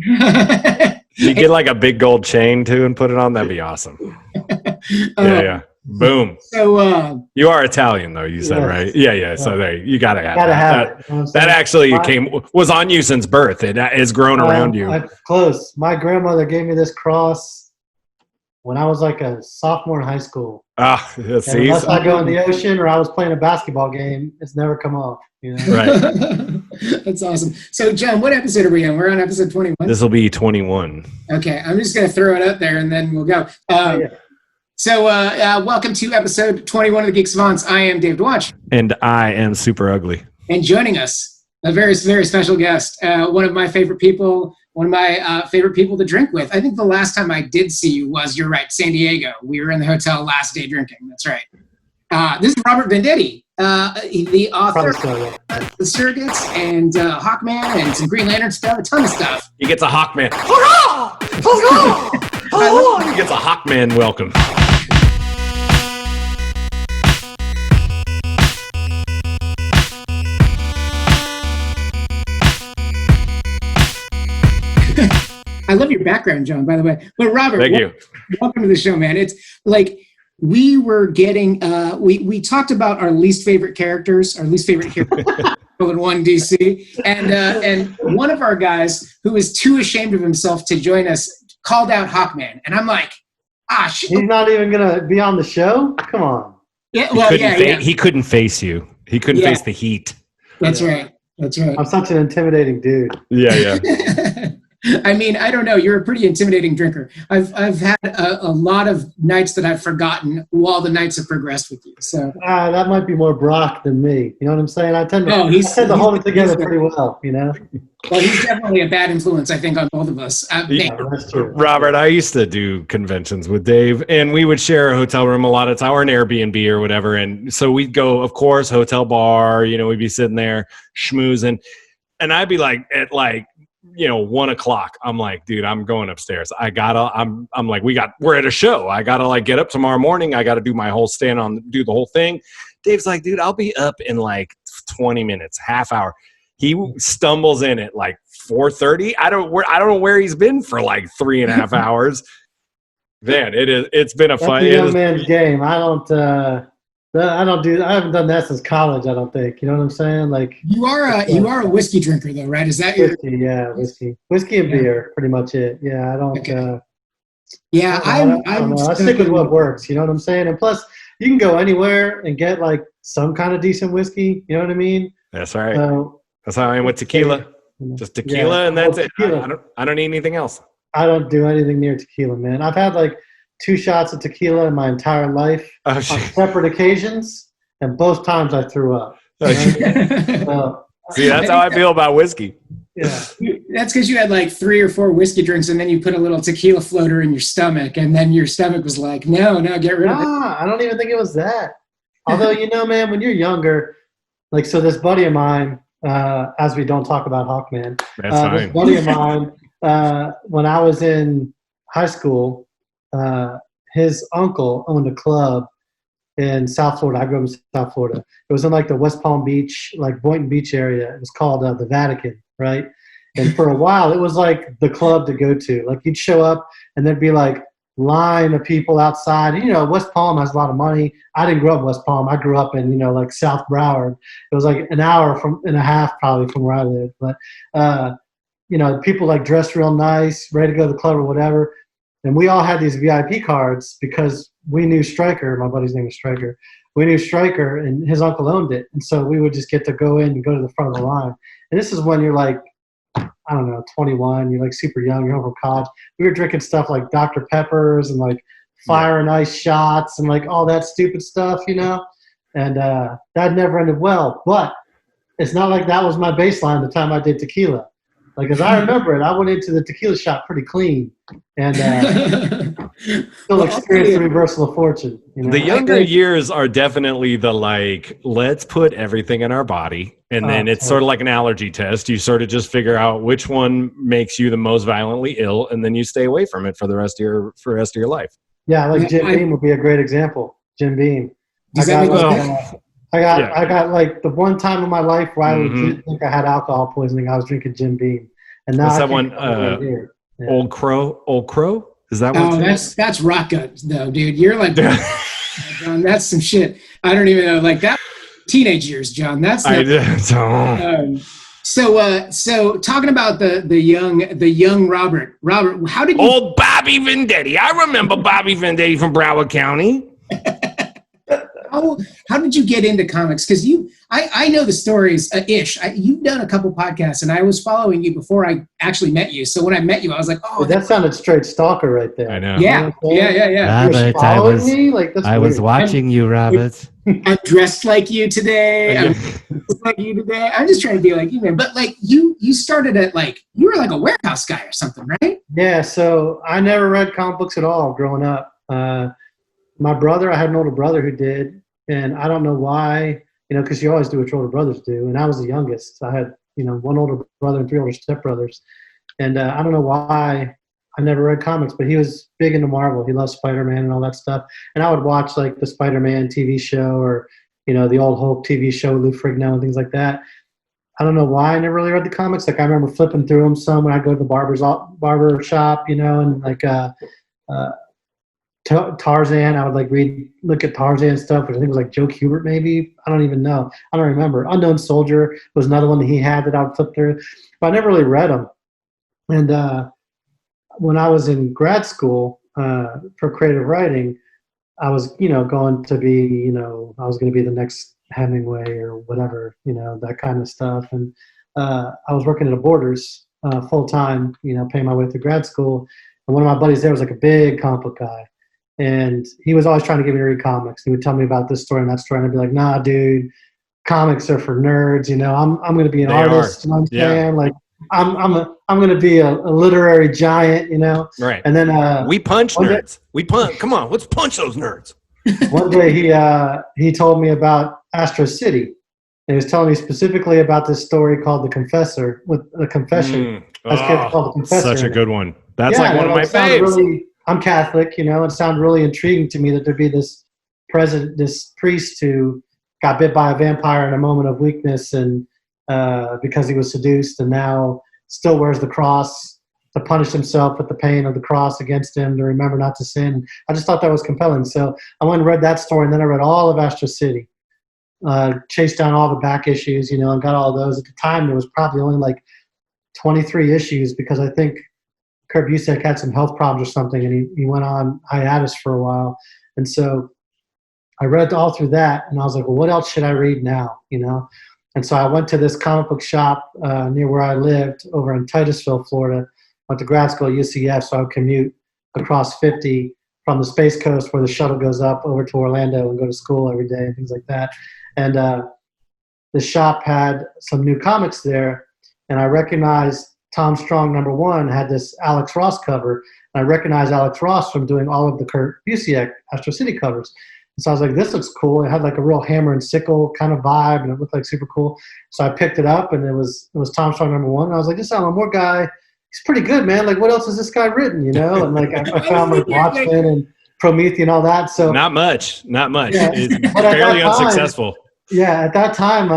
You get like a big gold chain too and put it on. That'd be awesome. Yeah. Boom. So you are Italian though, you said, right? Yeah. So there, you gotta have that. That actually was on you since birth. It has grown around you. Close. My grandmother gave me this cross when I was like a sophomore in high school. Unless I go in the ocean or I was playing a basketball game, it's never come off. You know? Right. That's awesome. So, John, what episode are we on? We're on episode 21. This will be 21. Okay, I'm just gonna throw it up there and then we'll go. So, welcome to episode 21 of the Geek Savants. I am David Watch. And I am Super Ugly. And joining us, a very, very special guest, one of my favorite people, to drink with. I think the last time I did see you was, you're right, San Diego. We were in the hotel last day drinking. That's right. This is Robert Venditti, the author of the Surrogates and Hawkman and some Green Lantern stuff, a ton of stuff. He gets a Hawkman. Hurrah! Hurrah! Hurrah! He gets a Hawkman welcome. I love your background, John, by the way. But Robert, thank you. Welcome to the show, man. It's like we were getting, we talked about our least favorite characters, our least favorite hero in one DC, and one of our guys who was too ashamed of himself to join us called out Hawkman, and I'm like, shit. He's not even gonna be on the show. Come on. Yeah, well, he couldn't face you. He couldn't face the heat. That's right. That's right. I'm such an intimidating dude. Yeah. I mean, I don't know. You're a pretty intimidating drinker. I've had a lot of nights that I've forgotten while the nights have progressed with you. So that might be more Brock than me. You know what I'm saying? I tend to hold it together pretty well. You know. Well, he's definitely a bad influence, I think, on both of us. That's true. Robert, I used to do conventions with Dave, and we would share a hotel room a lot of time, or an Airbnb or whatever. And so we'd go, of course, hotel bar. You know, we'd be sitting there schmoozing, and I'd be like, at 1 o'clock, I'm like, dude, I'm going upstairs. I'm like, we're at a show. I gotta like get up tomorrow morning. I gotta do my whole do the whole thing. Dave's like, dude, I'll be up in like 20 minutes, half hour. He stumbles in at like 4:30. I don't know where he's been for like 3.5 hours. Man, it's been a fun. That's a young man's game. I haven't done that since college, I don't think. You know what I'm saying? Like you are a whiskey drinker though, right? Is that whiskey? Yeah, whiskey and beer, pretty much it. Yeah, I don't. Okay. I don't know. I stick with what works. You know what I'm saying? And plus, you can go anywhere and get like some kind of decent whiskey. You know what I mean? That's right. That's how I am with tequila. Just tequila, and that's it. I don't need anything else. I don't do anything near tequila, man. I've had like 2 shots of tequila in my entire life on separate occasions, and both times I threw up. See, that's how I feel about whiskey. Yeah, that's because you had like 3 or 4 whiskey drinks, and then you put a little tequila floater in your stomach, and then your stomach was like, no, get rid of it. I don't even think it was that. Although, man, when you're younger, like, so this buddy of mine, as we don't talk about Hawkman, this buddy of mine, when I was in high school, his uncle owned a club in South Florida. I grew up in South Florida. It was in like the West Palm Beach, like Boynton Beach area. It was called the Vatican, right? And for a while, it was like the club to go to. Like you'd show up and there'd be like line of people outside. West Palm has a lot of money. I didn't grow up in West Palm. I grew up in, like South Broward. It was like an hour and a half probably from where I lived. But, people like dressed real nice, ready to go to the club or whatever. And we all had these VIP cards because we knew Stryker. My buddy's name is Stryker. We knew Stryker, and his uncle owned it. And so we would just get to go in and go to the front of the line. And this is when you're like, I don't know, 21. You're like super young. You're home from college. We were drinking stuff like Dr. Peppers and like fire and ice shots and like all that stupid stuff, And that never ended well. But it's not like that was my baseline the time I did tequila. Like, as I remember it, I went into the tequila shop pretty clean and still experienced the reversal of fortune. The younger years are definitely the let's put everything in our body. And then it's sort of like an allergy test. You sort of just figure out which one makes you the most violently ill, and then you stay away from it for the rest of your life. Yeah, like Jim Beam would be a great example. Jim Beam. I got like the one time in my life where I legit think I had alcohol poisoning. I was drinking Jim Beam, And now what's I that can't one? right here. Yeah. Old Crow. Is that one? Oh, that's rock guns though, dude. You're like, John, that's some shit. I don't even know. Like that teenage years, John. That's not, so talking about the young Robert. Robert, how did you old Bobby Venditti? I remember Bobby Venditti from Broward County. how did you get into comics? Because I know the stories ish. You've done a couple podcasts, and I was following you before I actually met you. So when I met you, I was like, oh, that sounded straight stalker right there. I know. Yeah. Robert, I was watching you, Robert. I'm dressed like you today. I'm dressed like you today. I'm just trying to be like you, man. But like you started at you were like a warehouse guy or something, right? Yeah. So I never read comic books at all growing up. My brother, I had an older brother who did, and I don't know why, because you always do what your older brothers do. And I was the youngest. So I had, one older brother and 3 older stepbrothers. And I don't know why I never read comics, but he was big into Marvel. He loved Spider-Man and all that stuff. And I would watch like the Spider-Man TV show or, the old Hulk TV show, Lou Ferrigno and things like that. I don't know why I never really read the comics. Like I remember flipping through them some when I go to the barber shop, and like Tarzan. I would look at Tarzan stuff, which I think was like Joe Kubert maybe. I don't even know. I don't remember. Unknown Soldier was another one that he had that I would flip through, but I never really read them. And when I was in grad school for creative writing, I was going to be I was going to be the next Hemingway or whatever, that kind of stuff. And I was working at a Borders full time, paying my way through grad school. And one of my buddies there was like a big comic book guy. And he was always trying to get me to read comics. He would tell me about this story and that story, and I'd be like, "Nah, dude, comics are for nerds. I'm going to be an artist. You know what I'm saying? Like, I'm going to be a literary giant. Right. And then we punch nerds. Come on, let's punch those nerds." One day he told me about Astro City. And he was telling me specifically about this story called The Confessor, with the Confession. Called The Confessor. Such a good one. That's like one of my faves. I'm Catholic, it sounded really intriguing to me that there'd be this priest who got bit by a vampire in a moment of weakness and because he was seduced, and now still wears the cross to punish himself with the pain of the cross against him, to remember not to sin. I just thought that was compelling. So I went and read that story, and then I read all of Astro City, chased down all the back issues, and got all those. At the time, there was probably only like 23 issues because I think Kurt Busiek had some health problems or something, and he went on hiatus for a while. And so I read all through that, and I was like, well, what else should I read now, And so I went to this comic book shop near where I lived over in Titusville, Florida. Went to grad school at UCF, so I would commute across 50 from the Space Coast where the shuttle goes up over to Orlando and go to school every day and things like that. And the shop had some new comics there, and I recognized Tom Strong #1 had this Alex Ross cover. And I recognized Alex Ross from doing all of the Kurt Busiek Astro City covers. And so I was like, this looks cool. It had like a real hammer and sickle kind of vibe, and it looked like super cool. So I picked it up, and it was Tom Strong #1. And I was like, this Alan Moore guy, he's pretty good, man. Like, what else has this guy written, And like I found like Watchmen and Prometheus and all that. So not much. Yeah. It's fairly unsuccessful. Yeah, at that time,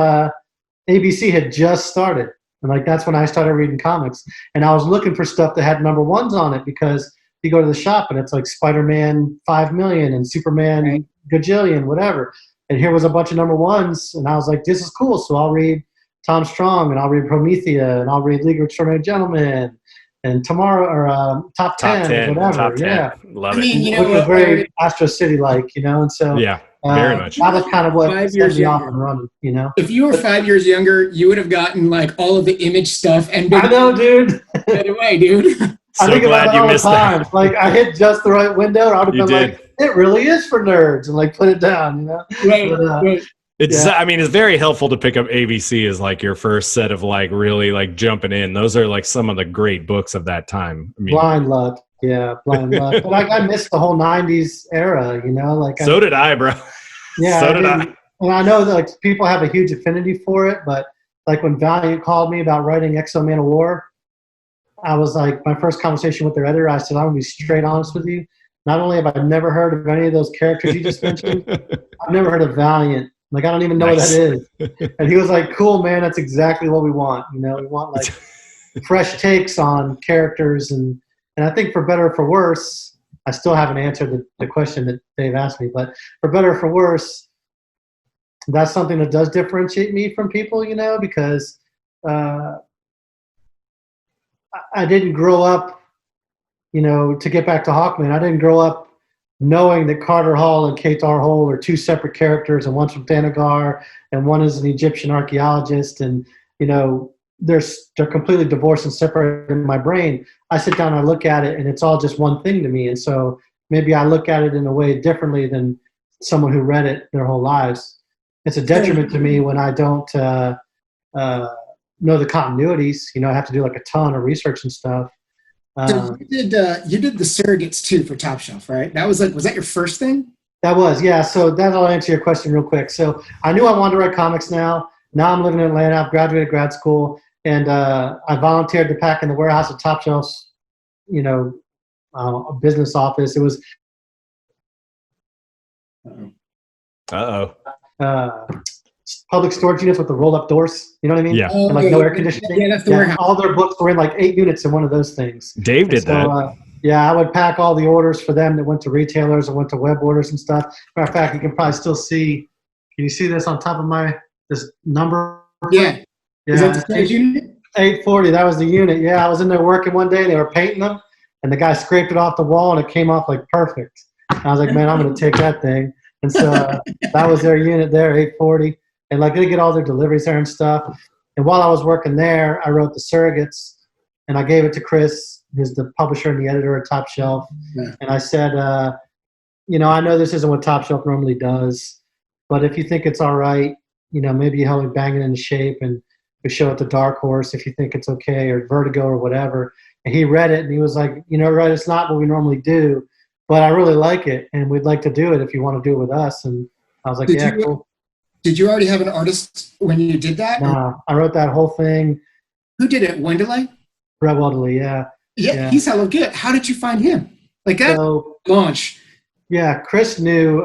ABC had just started. And like that's when I started reading comics. And I was looking for stuff that had #1s on it, because you go to the shop and it's like Spider-Man 5 million and Superman gajillion, whatever. And here was a bunch of #1s, and I was like, this is cool. So I'll read Tom Strong, and I'll read Prometheus, and I'll read League of Extraordinary Gentlemen, and tomorrow, or Top 10, or whatever. Top 10. Yeah. Love it. It was very Astro City-like, And so very much. That was kind of what 5 set years me off younger. and running, If you were 5 years younger, you would have gotten like all of the Image stuff and been I know, dude. right away, dude. So I think glad about you all the missed that. time. Like I hit just the right window, and I would have been like, it really is for nerds, and like put it down, Right, But, right. I mean, it's very helpful to pick up ABC as like your first set of like really like jumping in. Those are like some of the great books of that time. I mean, Blind Luck. Yeah, Blind Luck. But like I missed the whole 90s era, Like so did I, bro. Yeah, So did I. And I know that like people have a huge affinity for it, but like when Valiant called me about writing Exo Man of War, I was like, my first conversation with their editor, I said, I'm gonna be straight honest with you. Not only have I never heard of any of those characters you just mentioned, I've never heard of Valiant. Like I don't even know what that is. And he was like, cool, man, that's exactly what we want. We want like fresh takes on characters. And I think for better or for worse, I still haven't answered the question that Dave asked me, but for better or for worse, that's something that does differentiate me from people, because I didn't grow up, to get back to Hawkman, I didn't grow up knowing that Carter Hall and Qatar Hall are two separate characters, and one's from Thanagar, and one is an Egyptian archaeologist, and they're completely divorced and separated in my brain. I sit down and I look at it, and it's all just one thing to me, and so maybe I look at it in a way differently than someone who read it their whole lives. It's a detriment to me when I don't know the continuities. I have to do like a ton of research and stuff. So you did the Surrogates too for Top Shelf, right? Was that your first thing? That was, yeah. So that'll answer your question real quick. So I knew I wanted to write comics now. Now I'm living in Atlanta. I've graduated grad school, and I volunteered to pack in the warehouse at Top Shelf's, a business office. It was. Public storage units with the roll-up doors. You know what I mean? Yeah. And like no air conditioning. Yeah, that's the warehouse. All their books were in like 8 units in one of those things. Dave did that. Yeah, I would pack all the orders for them that went to retailers and went to web orders and stuff. Matter of fact, you can probably still see. Can you see this on top of this number? Yeah. Yeah. Is that the storage unit? 840. That was the unit. Yeah, I was in there working one day. They were painting them, and the guy scraped it off the wall, and it came off like perfect. I was like, man, I'm going to take that thing. And so that was their unit there, 840. And like they get all their deliveries there and stuff. And while I was working there, I wrote the Surrogates, and I gave it to Chris, who's the publisher and the editor at Top Shelf. Yeah. And I said, I know this isn't what Top Shelf normally does, but if you think it's all right, maybe you help me bang it into shape, and we show it to Dark Horse if you think it's okay, or Vertigo or whatever. And he read it, and he was like, right, it's not what we normally do, but I really like it, and we'd like to do it if you want to do it with us. And I was like, cool. Did you already have an artist when you did that? No, I wrote that whole thing. Who did it? Wendeley? Brett Wendeley, yeah. Yeah, he's hella good. How did you find him? Like that launch. Yeah, Chris knew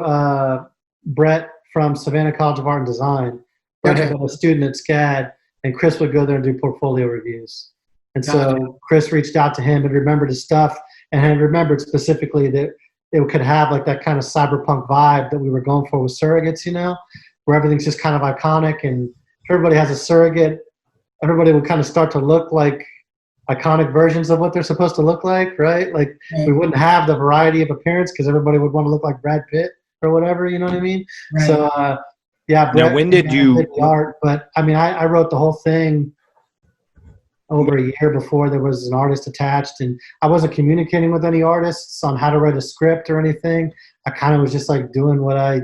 Brett from Savannah College of Art and Design. Brett had been a student at SCAD, and Chris would go there and do portfolio reviews. And so Chris reached out to him and remembered his stuff, and had remembered specifically that it could have like that kind of cyberpunk vibe that we were going for with Surrogates, where everything's just kind of iconic, and if everybody has a surrogate, everybody will kind of start to look like iconic versions of what they're supposed to look like, right? Like we wouldn't have the variety of appearance because everybody would want to look like Brad Pitt or whatever, you know what I mean? Right. So, yeah. Brett, now, when did you? Did the art, but I mean, I wrote the whole thing over a year before there was an artist attached, and I wasn't communicating with any artists on how to write a script or anything. I kind of was just like doing what I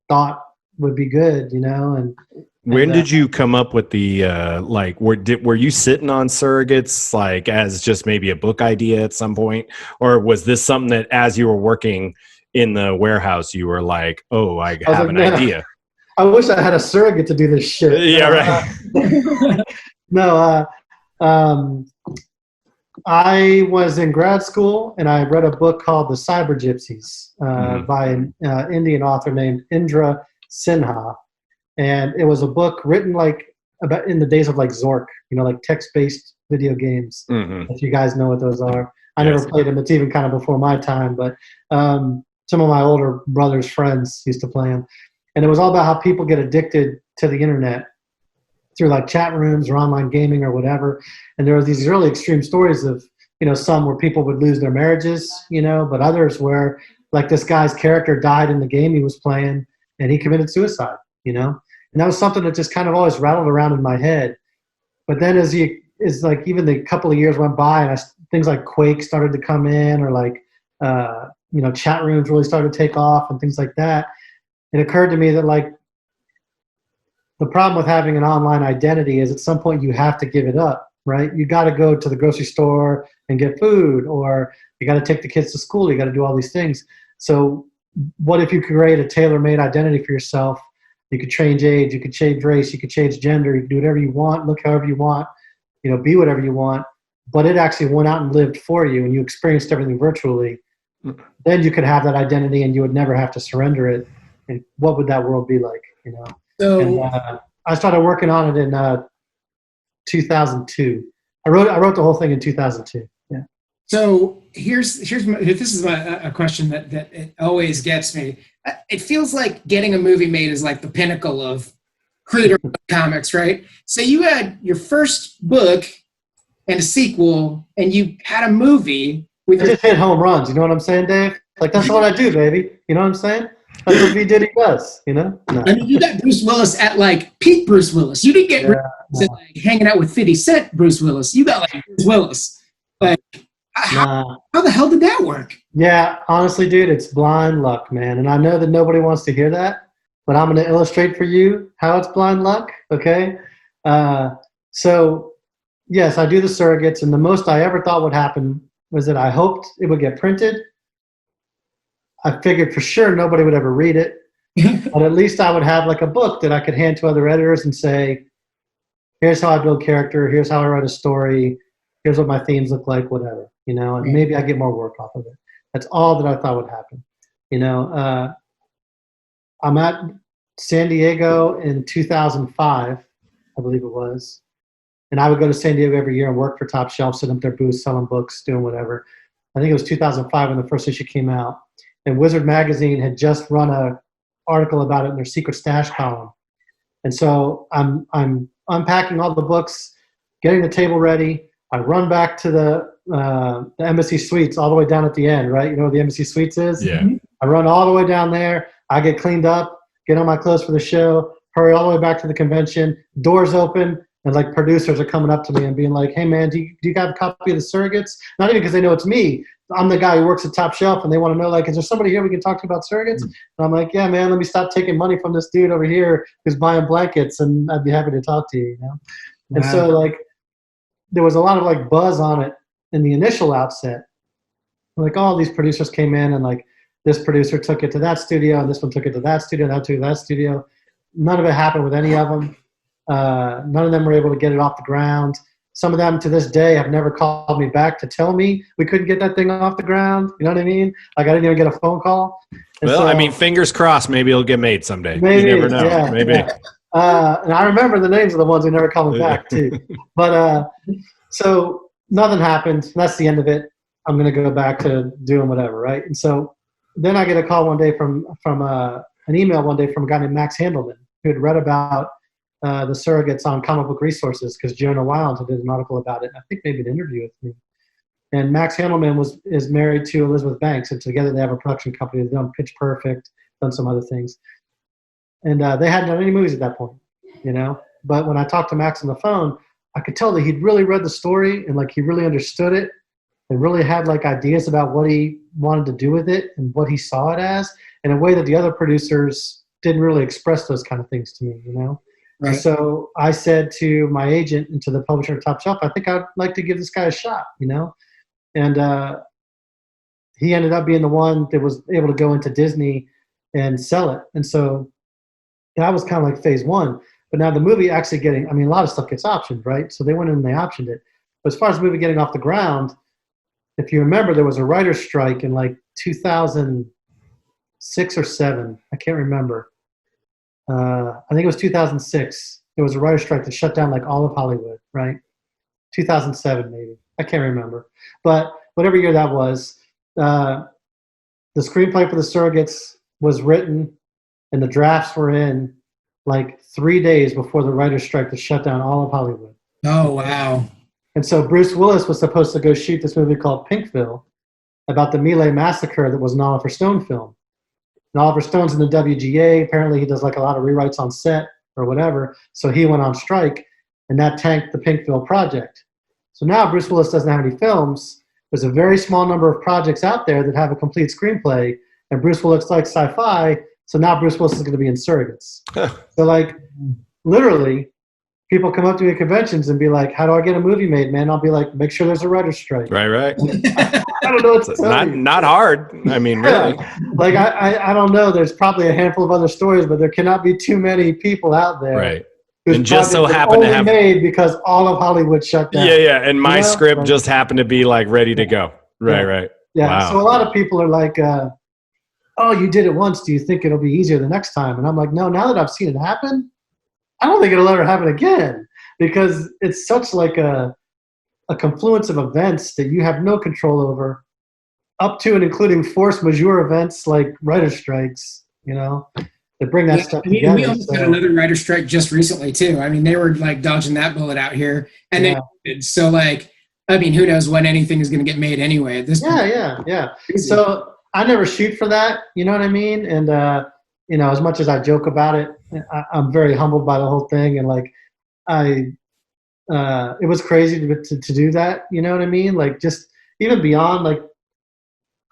thought would be good, and when did you come up with the were you sitting on Surrogates like as just maybe a book idea at some point, or was this something that as you were working in the warehouse you were like, oh, I have an idea? I wish I had a surrogate to do this shit. Yeah, right. No, I was in grad school, and I read a book called The Cyber Gypsies by an Indian author named Indra Sinha, and it was a book written like about in the days of like Zork, like text-based video games. If you guys know what those are, I never played them. It's even kind of before my time, but some of my older brother's friends used to play them, and it was all about how people get addicted to the internet through like chat rooms or online gaming or whatever. And there were these really extreme stories of some where people would lose their marriages, but others where like this guy's character died in the game he was playing, and he committed suicide, and that was something that just kind of always rattled around in my head. But then as like even the couple of years went by, and things like Quake started to come in, or like chat rooms really started to take off and things like that, it occurred to me that like the problem with having an online identity is at some point you have to give it up, right? You got to go to the grocery store and get food, or you got to take the kids to school. You got to do all these things. So what if you could create a tailor-made identity for yourself? You could change age, you could change race, you could change gender, you could do whatever you want, look however you want, be whatever you want, but it actually went out and lived for you, and you experienced everything virtually. Then you could have that identity, and you would never have to surrender it. And what would that world be like, So I started working on it in 2002. I wrote the whole thing in 2002. Yeah. So this is a question that it always gets me. It feels like getting a movie made is like the pinnacle of creator comics, right? So you had your first book and a sequel, and you had a movie with. I just hit home runs. You know what I'm saying, Dave? Like that's what I do, baby. You know what I'm saying? That's what V Diddy does. You know? No. I mean, you got Bruce Willis at like peak Bruce Willis. You didn't get like hanging out with 50 Cent Bruce Willis. You got like Bruce Willis. But how the hell did that work? Yeah, honestly, dude, it's blind luck, man. And I know that nobody wants to hear that, but I'm going to illustrate for you how it's blind luck. Okay. So yes, I do the Surrogates, and the most I ever thought would happen was that I hoped it would get printed. I figured for sure nobody would ever read it, but at least I would have like a book that I could hand to other editors and say, here's how I build character, here's how I write a story, here's what my themes look like, whatever, you know, and maybe I get more work off of it. That's all that I thought would happen. You know, I'm at San Diego in 2005, I believe it was. And I would go to San Diego every year and work for Top Shelf, sitting up their booth, selling books, doing whatever. I think it was 2005 when the first issue came out. And Wizard Magazine had just run an article about it in their secret stash column. And so I'm unpacking all the books, getting the table ready. I run back to the Embassy Suites all the way down at the end, right? You know where the Embassy Suites is? Yeah. I run all the way down there. I get cleaned up, get on my clothes for the show, hurry all the way back to the convention. Doors open, and like producers are coming up to me and being like, hey, man, do you have a copy of the Surrogates? Not even because they know it's me. I'm the guy who works at Top Shelf, and they want to know, like, is there somebody here we can talk to about Surrogates? And I'm like, yeah, man, let me stop taking money from this dude over here who's buying blankets, and I'd be happy to talk to you, you know? Wow. And so, like, there was a lot of, like, buzz on it in the initial outset. Like, all these producers came in, and, like, this producer took it to that studio, and this one took it to that studio, that to that studio. None of it happened with any of them. None of them were able to get it off the ground. Some of them to this day have never called me back to tell me we couldn't get that thing off the ground. You know what I mean? Like I didn't even get a phone call. And well, so, I mean, fingers crossed. Maybe it'll get made someday. Maybe, you never know. Yeah, maybe. Yeah. And I remember the names of the ones who never called me back too. But so nothing happened. That's the end of it. I'm going to go back to doing whatever, right? And so then I get a call one day from an email one day from a guy named Max Handelman who had read about the Surrogates on Comic Book Resources because Jonah Wild did an article about it. I think maybe an interview with me. And Max Handelman is married to Elizabeth Banks, and together they have a production company. They've done Pitch Perfect, done some other things. And they hadn't done any movies at that point, you know? But when I talked to Max on the phone, I could tell that he'd really read the story and like he really understood it and really had like ideas about what he wanted to do with it and what he saw it as in a way that the other producers didn't really express those kind of things to me, you know? Right. And so I said to my agent and to the publisher of Top Shelf, I think I'd like to give this guy a shot, you know? And he ended up being the one that was able to go into Disney and sell it. And so that was kind of like phase one. But now the movie actually getting, I mean, a lot of stuff gets optioned, right? So they went in and they optioned it. But as far as the movie getting off the ground, if you remember, there was a writer's strike in like 2006 or 7. I can't remember. I think it was 2006. There was a writer's strike that shut down like all of Hollywood, right? 2007 maybe. I can't remember. But whatever year that was, the screenplay for The Surrogates was written and the drafts were in like 3 days before the writer's strike that shut down all of Hollywood. Oh, wow. And so Bruce Willis was supposed to go shoot this movie called Pinkville about the My Lai massacre that was an Oliver Stone film. And Oliver Stone's in the WGA. Apparently he does like a lot of rewrites on set or whatever. So he went on strike, and that tanked the Pinkville project. So now Bruce Willis doesn't have any films. There's a very small number of projects out there that have a complete screenplay, and Bruce Willis likes sci-fi, so now Bruce Willis is going to be in Surrogates. So like literally people come up to me at conventions and be like, how do I get a movie made, man? I'll be like, make sure there's a writer's strike. Right. I don't know what to tell you. Not hard. I mean, really. Like, I don't know. There's probably a handful of other stories, but there cannot be too many people out there. Right. And just so happened to have made because all of Hollywood shut down. Yeah. And my script just happened to be like ready to go. Right. Yeah. Wow. So a lot of people are like, oh, you did it once. Do you think it'll be easier the next time? And I'm like, no, now that I've seen it happen, I don't think it'll ever happen again because it's such like a a confluence of events that you have no control over, up to and including force majeure events like writer strikes, that bring that stuff together. We almost had another writer strike just recently too. I mean, they were like dodging that bullet out here, and so like, I mean, who knows when anything is going to get made anyway at this point. Yeah. So I never shoot for that, you know what I mean? And as much as I joke about it, I'm very humbled by the whole thing, and like it was crazy to do that, you know what I mean? Like, just even beyond, like,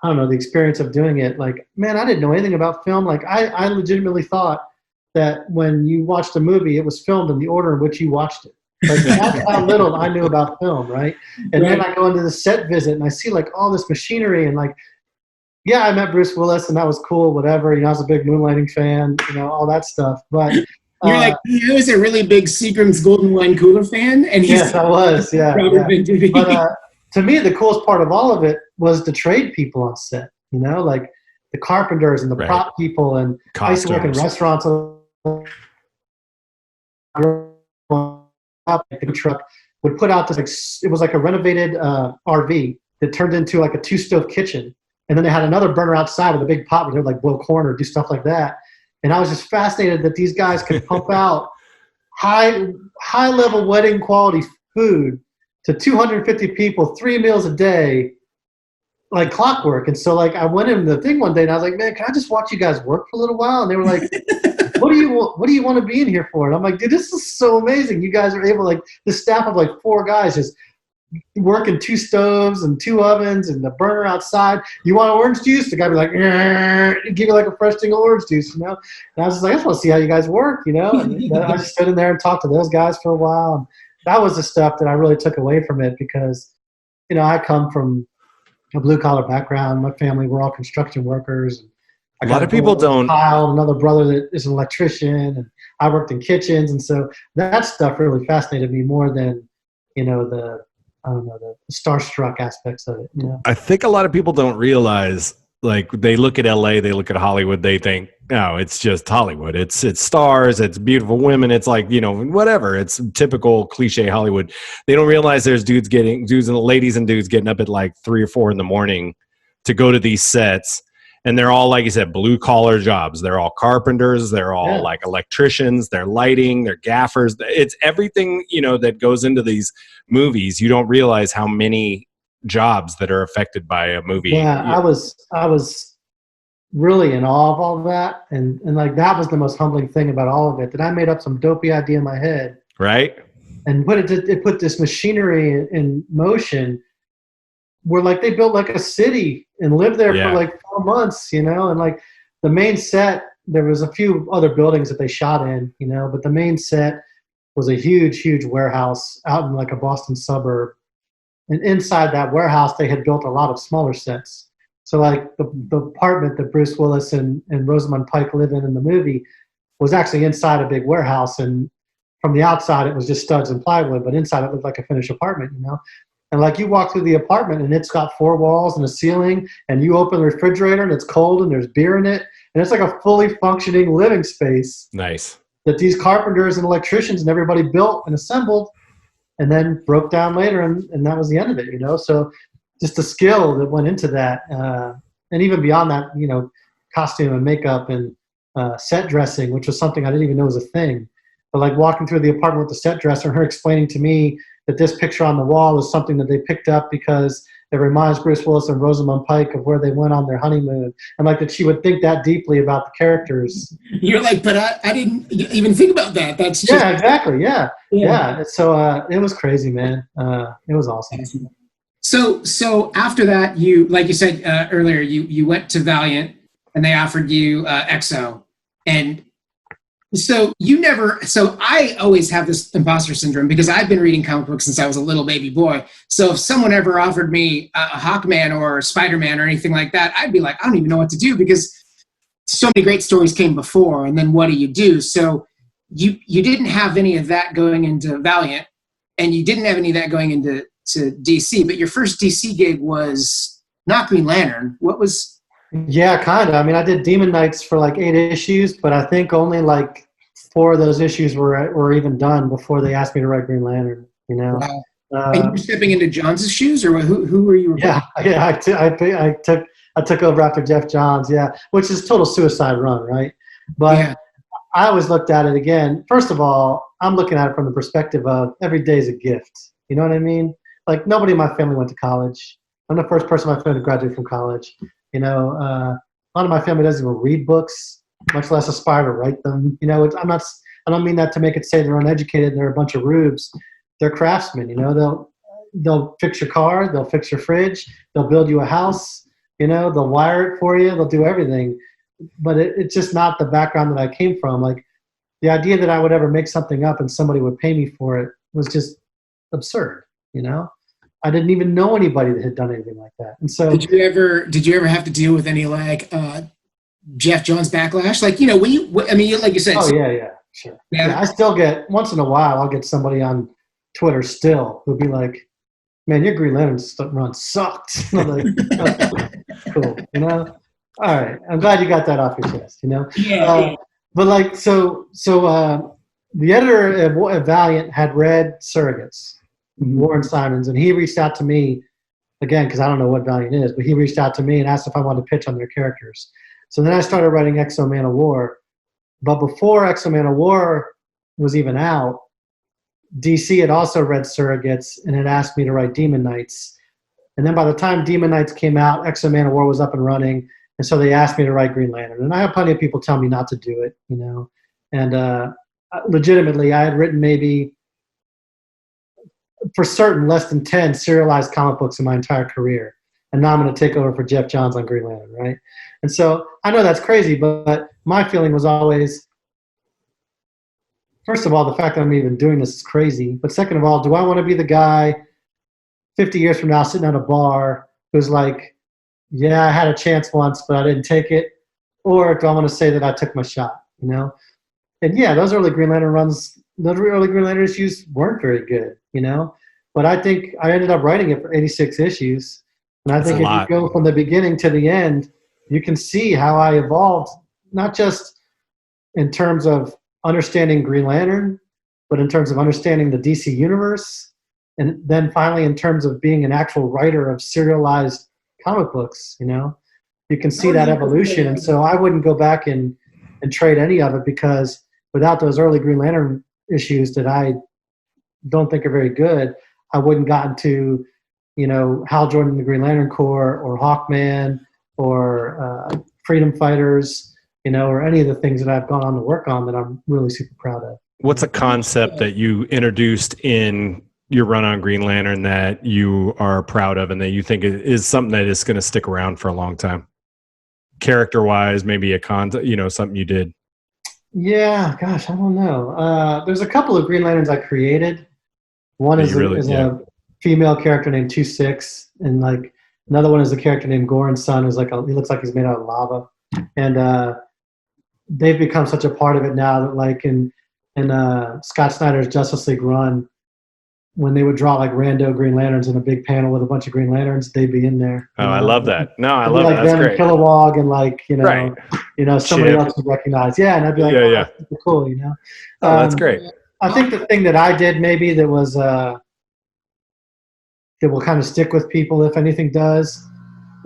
I don't know, the experience of doing it. Like, man, I didn't know anything about film. Like, I legitimately thought that when you watched a movie, it was filmed in the order in which you watched it. Like, that's how little I knew about film, right? And then I go into the set visit and I see like all this machinery, and like, yeah, I met Bruce Willis and that was cool, whatever. I was a big Moonlighting fan, all that stuff. But you're like, he was a really big Seagram's Golden Wine Cooler fan, and yes, I was, yeah. Robert Venditti. But to me, the coolest part of all of it was the trade people on set. Like the carpenters and the prop people, and I used to work in restaurants. The truck would put out this, like, it was like a renovated RV that turned into like a 2-stove kitchen, and then they had another burner outside with a big pot where they would like blow corn or do stuff like that. And I was just fascinated that these guys could pump out high level wedding quality food to 250 people, 3 meals a day, like clockwork. And so like I went in the thing one day and I was like, man, can I just watch you guys work for a little while? And they were like, what do you want to be in here for? And I'm like, dude, this is so amazing. You guys are able, like, the staff of like 4 guys just working 2 stoves and 2 ovens and the burner outside. You want orange juice? The guy be like, give you like a fresh thing of orange juice, And I was just like, I just want to see how you guys work, And I just stood in there and talked to those guys for a while. And that was the stuff that I really took away from it because, I come from a blue collar background. My family, we're all construction workers. A lot of people don't. Another brother that is an electrician, and I worked in kitchens, and so that stuff really fascinated me more than, the starstruck aspects of it. I think a lot of people don't realize, like, they look at LA, they look at Hollywood, they think, no, it's just Hollywood. It's stars, it's beautiful women, it's like, whatever. It's typical cliche Hollywood. They don't realize there's ladies and dudes getting up at like 3 or 4 in the morning to go to these sets. And they're all, like you said, blue collar jobs. They're all carpenters. They're all like electricians. They're lighting. They're gaffers. It's everything, that goes into these movies. You don't realize how many jobs that are affected by a movie. Yeah, I was really in awe of all of that. And like, that was the most humbling thing about all of it, that I made up some dopey idea in my head. Right. And it put this machinery in motion where like they built like a city and lived there for like 4 months, and like the main set, there was a few other buildings that they shot in, but the main set was a huge warehouse out in like a Boston suburb. And inside that warehouse, they had built a lot of smaller sets. So like the apartment that Bruce Willis and Rosamund Pike live in the movie was actually inside a big warehouse. And from the outside, it was just studs and plywood, but inside it looked like a finished apartment, And like you walk through the apartment and it's got 4 walls and a ceiling, and you open the refrigerator and it's cold and there's beer in it. And it's like a fully functioning living space. Nice. That these carpenters and electricians and everybody built and assembled and then broke down later. And that was the end of it, So just the skill that went into that. And even beyond that, costume and makeup and set dressing, which was something I didn't even know was a thing. But like walking through the apartment with the set dresser and her explaining to me that this picture on the wall is something that they picked up because it reminds Bruce Willis and Rosamund Pike of where they went on their honeymoon. And like that she would think that deeply about the characters. You're like, but I didn't even think about that. That's just... Yeah, exactly. Yeah. So it was crazy, man. It was awesome. So after that, you, like you said earlier, you went to Valiant and they offered you EXO. And so I always have this imposter syndrome because I've been reading comic books since I was a little baby boy. So if someone ever offered me a Hawkman or Spider-Man or anything like that, I'd be like, I don't even know what to do because so many great stories came before. And then what do you do? So you didn't have any of that going into Valiant, and you didn't have any of that going into DC. But your first DC gig was not Green Lantern. What was... Yeah, kind of. I mean, I did Demon Knights for like 8 issues, but I think only like 4 of those issues were even done before they asked me to write Green Lantern, Wow. And you were stepping into Johns' shoes, or who were you? Yeah. I took over after Jeff Johns. Yeah, which is total suicide run, right? But Yeah. I always looked at it again. First of all, I'm looking at it from the perspective of every day is a gift. You know what I mean? Like nobody in my family went to college. I'm the first person in my family to graduate from college. You know, a lot of my family doesn't even read books, much less aspire to write them. You know, I don't mean that to make it say they're uneducated and they're a bunch of rubes. They're craftsmen. You know, they'll fix your car, they'll fix your fridge, they'll build you a house. You know, they'll wire it for you, they'll do everything. But it's just not the background that I came from. Like the idea that I would ever make something up and somebody would pay me for it was just absurd. You know, I didn't even know anybody that had done anything like that. And so, did you ever have to deal with any like Jeff Johns backlash? Like, you know, like you said. Oh yeah, sure. Yeah, I still get once in a while. I'll get somebody on Twitter still who'll be like, "Man, your Green Lantern run sucked." I'm like, okay, cool, you know. All right, I'm glad you got that off your chest. You know. Yeah. But like, so the editor of Valiant had read Surrogates, Warren Simons, and he reached out to me again because I don't know what Valiant is, but he reached out to me and asked if I wanted to pitch on their characters. So then I started writing X-O Man of War. But before X-O Man of War was even out, DC had also read Surrogates and had asked me to write Demon Knights. And then by the time Demon Knights came out, X-O Man of War was up and running. And so they asked me to write Green Lantern. And I had plenty of people tell me not to do it, you know. And legitimately, I had written maybe, for certain, less than 10 serialized comic books in my entire career. And now I'm going to take over for Jeff Johns on Green Lantern, right? And so I know that's crazy, but my feeling was always, first of all, the fact that I'm even doing this is crazy. But second of all, do I want to be the guy 50 years from now sitting at a bar who's like, yeah, I had a chance once, but I didn't take it? Or do I want to say that I took my shot, you know? And yeah, those early Green Lantern runs, those early Green Lantern issues weren't very good, you know? But I think I ended up writing it for 86 issues. And I think if you go from the beginning to the end, you can see how I evolved, not just in terms of understanding Green Lantern, but in terms of understanding the DC universe. And then finally, in terms of being an actual writer of serialized comic books, you know, you can see that evolution. And so I wouldn't go back and trade any of it, because without those early Green Lantern issues that I don't think are very good, I wouldn't gotten to, you know, Hal Jordan, the Green Lantern Corps, or Hawkman, or Freedom Fighters, you know, or any of the things that I've gone on to work on that I'm really super proud of. What's a concept that you introduced in your run on Green Lantern that you are proud of and that you think is something that is going to stick around for a long time? Character-wise, maybe something you did. Yeah, gosh, I don't know. There's a couple of Green Lanterns I created. One is a female character named 2-6, and like another one is a character named Goran's son, who's like he looks like he's made out of lava. And they've become such a part of it now that like in Scott Snyder's Justice League run, when they would draw like rando Green Lanterns in a big panel with a bunch of Green Lanterns, they'd be in there. Oh, I love that. No, I love that. That's great. Kilowog and like, you know, somebody else would recognize. Yeah, and I'd be like, that's super cool, you know. Oh, that's great. I think the thing that I did maybe that was that will kind of stick with people, if anything does,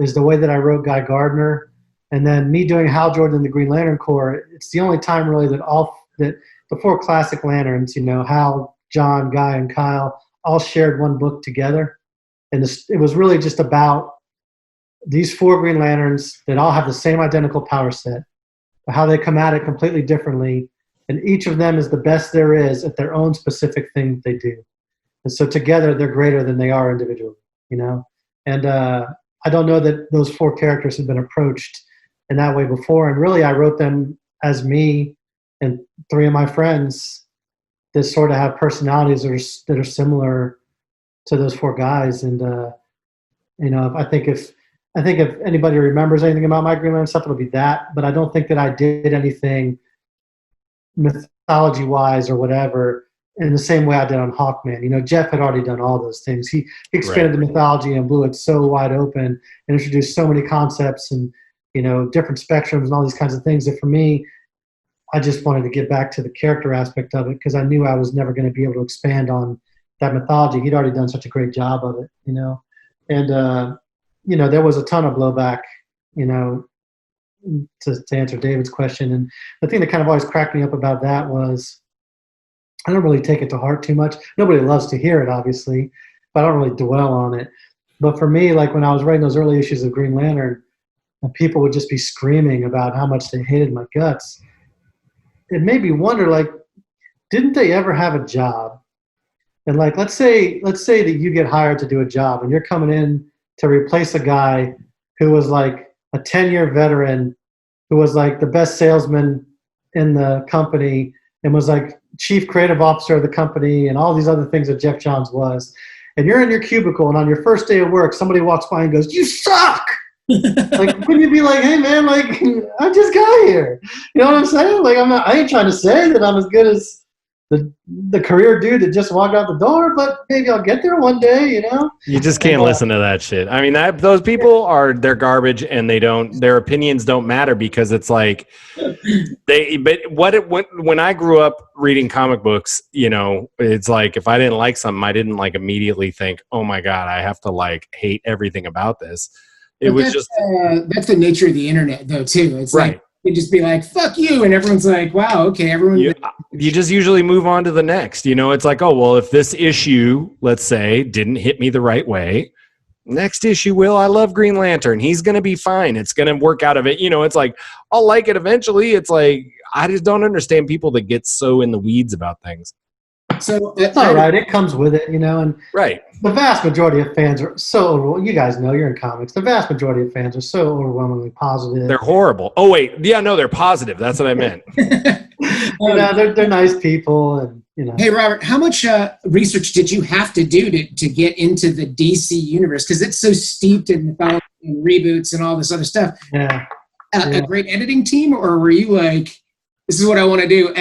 is the way that I wrote Guy Gardner. And then me doing Hal Jordan and the Green Lantern Corps, it's the only time really that the four classic Lanterns, you know, Hal, John, Guy, and Kyle, all shared one book together. And it was really just about these four Green Lanterns that all have the same identical power set, but how they come at it completely differently. And each of them is the best there is at their own specific thing that they do. And so together they're greater than they are individually, you know? And I don't know that those four characters have been approached in that way before. And really I wrote them as me and three of my friends that sort of have personalities that are similar to those four guys. And, you know, I think if anybody remembers anything about my Green Lantern stuff, it'll be that. But I don't think that I did anything mythology-wise or whatever in the same way I did on Hawkman. You know, Jeff had already done all those things. He expanded the mythology and blew it so wide open and introduced so many concepts and, you know, different spectrums and all these kinds of things that for me, I just wanted to get back to the character aspect of it because I knew I was never going to be able to expand on that mythology. He'd already done such a great job of it, you know. And you know, there was a ton of blowback, you know, to answer David's question. And the thing that kind of always cracked me up about that was, I don't really take it to heart too much. Nobody loves to hear it, obviously, but I don't really dwell on it. But for me, like when I was writing those early issues of Green Lantern, and people would just be screaming about how much they hated my guts, it made me wonder, like, didn't they ever have a job? And like, let's say that you get hired to do a job and you're coming in to replace a guy who was like a 10-year veteran, who was like the best salesman in the company and was like chief creative officer of the company and all these other things that Jeff Johns was. And you're in your cubicle, and on your first day of work, somebody walks by and goes, "You suck!" Like, wouldn't you be like, "Hey man, like, I just got here." You know what I'm saying? Like, I ain't trying to say that I'm as good as the career dude that just walked out the door, but maybe I'll get there one day, you know? You just can't listen to that shit. I mean, those people they're garbage, and their opinions don't matter, because it's like when I grew up reading comic books, you know, it's like if I didn't like something, I didn't like immediately think, "Oh my God, I have to like hate everything about this." It was just that's the nature of the internet, though, too. It's right. Like you just be like, "Fuck you," and everyone's like, "Wow, okay." Everyone. You just usually move on to the next. You know, it's like, oh well, if this issue, let's say, didn't hit me the right way, next issue will. I love Green Lantern. He's gonna be fine. It's gonna work out of it. You know, it's like I'll like it eventually. It's like I just don't understand people that get so in the weeds about things. So it's all right. It comes with it, you know. And right. The vast majority of fans are so. You guys know, you're in comics. The vast majority of fans are so overwhelmingly positive. They're horrible. Oh wait, yeah, no, they're positive. That's what I meant. You know, they're nice people, and you know. Hey Robert, how much research did you have to do to get into the DC universe? Because it's so steeped in mythology and reboots and all this other stuff. Yeah. A great editing team, or were you like, "This is what I want to do"?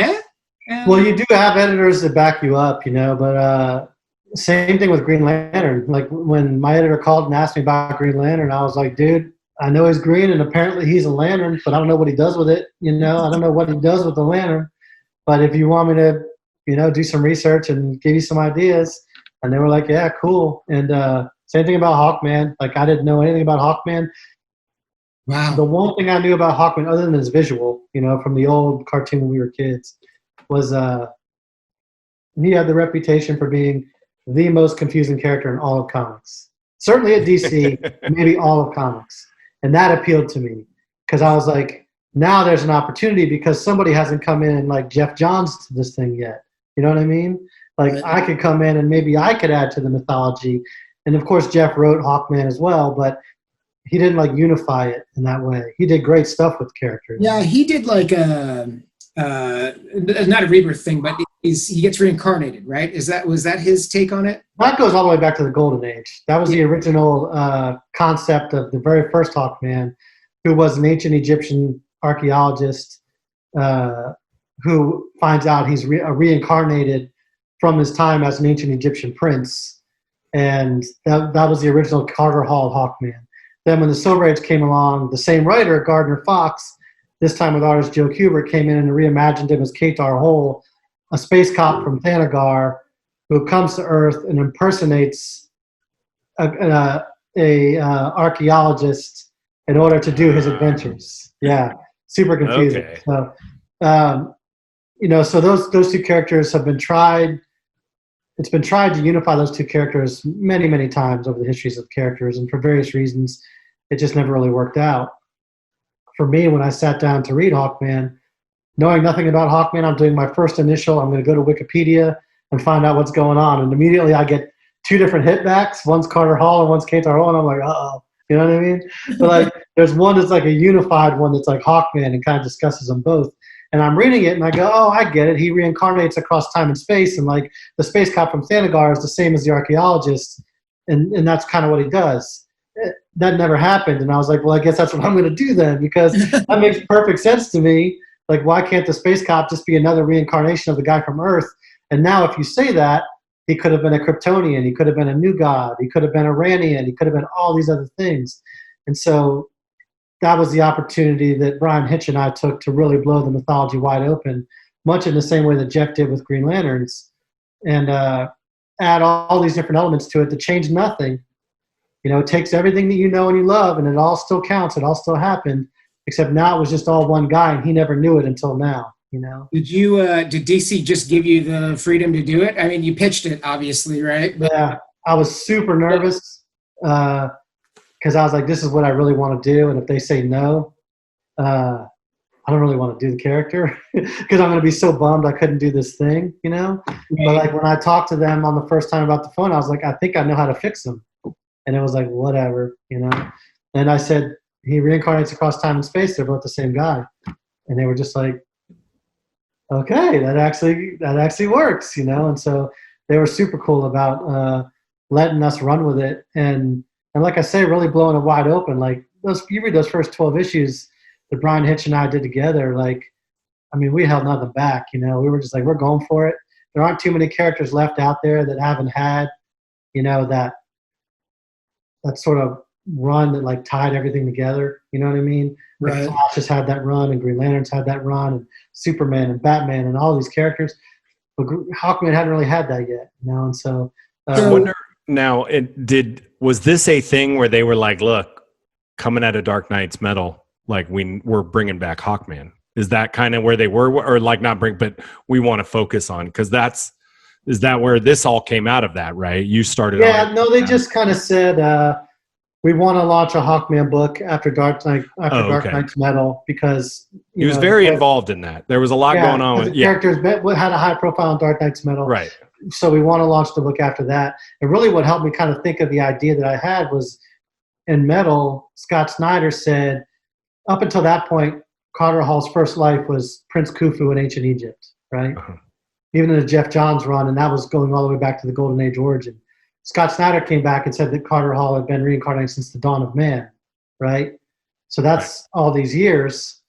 Well, you do have editors that back you up, you know, but same thing with Green Lantern. Like when my editor called and asked me about Green Lantern, I was like, "Dude, I know he's green and apparently he's a lantern, but I don't know what he does with it. You know, I don't know what he does with the lantern. But if you want me to, you know, do some research and give you some ideas," and they were like, "Yeah, cool." And same thing about Hawkman. Like I didn't know anything about Hawkman. Wow. The one thing I knew about Hawkman, other than his visual, you know, from the old cartoon when we were kids, was he had the reputation for being the most confusing character in all of comics. Certainly at DC, maybe all of comics. And that appealed to me because I was like, now there's an opportunity because somebody hasn't come in and like Jeff Johns to this thing yet. You know what I mean? Like I could come in and maybe I could add to the mythology. And of course, Jeff wrote Hawkman as well, but he didn't like unify it in that way. He did great stuff with characters. Yeah, he did like not a rebirth thing, but he gets reincarnated, right? Was that his take on it? That goes all the way back to the Golden Age. That was the original concept of the very first Hawkman, who was an ancient Egyptian archaeologist who finds out he's reincarnated from his time as an ancient Egyptian prince. And that was the original Carter Hall Hawkman. Then when the Silver Age came along, the same writer, Gardner Fox, this time with artist Joe Kubert, came in and reimagined him as Katar Hol, a space cop from Thanagar who comes to Earth and impersonates a archaeologist in order to do his adventures. Yeah, super confusing. Okay. So, you know, so those two characters have been tried. It's been tried to unify those two characters many, many times over the histories of characters, and for various reasons, it just never really worked out. For me, when I sat down to read Hawkman, knowing nothing about Hawkman, I'm doing my first initial. I'm going to go to Wikipedia and find out what's going on. And immediately I get two different hitbacks. One's Carter Hall and one's Katar Hol. And I'm like, uh-oh. You know what I mean? But like, there's one that's like a unified one that's like Hawkman and kind of discusses them both. And I'm reading it and I go, oh, I get it. He reincarnates across time and space. And like the space cop from Thanagar is the same as the archaeologist. And that's kind of what he does. That never happened. And I was like, well, I guess that's what I'm going to do then, because that makes perfect sense to me. Like, why can't the space cop just be another reincarnation of the guy from Earth? And now if you say that, he could have been a Kryptonian. He could have been a new god. He could have been Iranian. He could have been all these other things. And so that was the opportunity that Brian Hitch and I took to really blow the mythology wide open, much in the same way that Jeff did with Green Lanterns. And add all these different elements to it to change nothing. You know, it takes everything that you know and you love, and it all still counts. It all still happened, except now it was just all one guy, and he never knew it until now. You know. Did DC just give you the freedom to do it? I mean, you pitched it, obviously, right? Yeah, I was super nervous because I was like, this is what I really want to do, and if they say no, I don't really want to do the character because I'm going to be so bummed I couldn't do this thing, you know? Right. But like when I talked to them on the first time about the phone, I was like, I think I know how to fix them. And it was like, whatever, you know? And I said, he reincarnates across time and space. They're both the same guy. And they were just like, okay, that actually works, you know? And so they were super cool about letting us run with it. And like I say, really blowing it wide open. Like you read those first 12 issues that Brian Hitch and I did together, like, I mean, we held nothing back, you know. We were just like, we're going for it. There aren't too many characters left out there that haven't had, you know, that sort of run that like tied everything together. You know what I mean? Right. Like Flash has had that run, and Green Lantern's had that run, and Superman and Batman and all these characters. But Hawkman hadn't really had that yet, you know. And so, I wonder now, was this a thing where they were like, look, coming out of Dark Knight's Metal, like we're bringing back Hawkman? Is that kind of where they were, or like not bring, but we want to focus on, because is that where this all came out of that, right? You started. Yeah, no, they just kind of said we want to launch a Hawkman book after Dark Knight's Metal, because he was very involved in that. There was a lot going on with the characters had a high profile in Dark Knight's Metal, right? So we want to launch the book after that. And really, what helped me kind of think of the idea that I had was in Metal, Scott Snyder said, up until that point, Carter Hall's first life was Prince Khufu in ancient Egypt, right? Uh-huh. Even in the Jeff Johns run, and that was going all the way back to the Golden Age origin. Scott Snyder came back and said that Carter Hall had been reincarnated since the dawn of man, right? So that's all these years.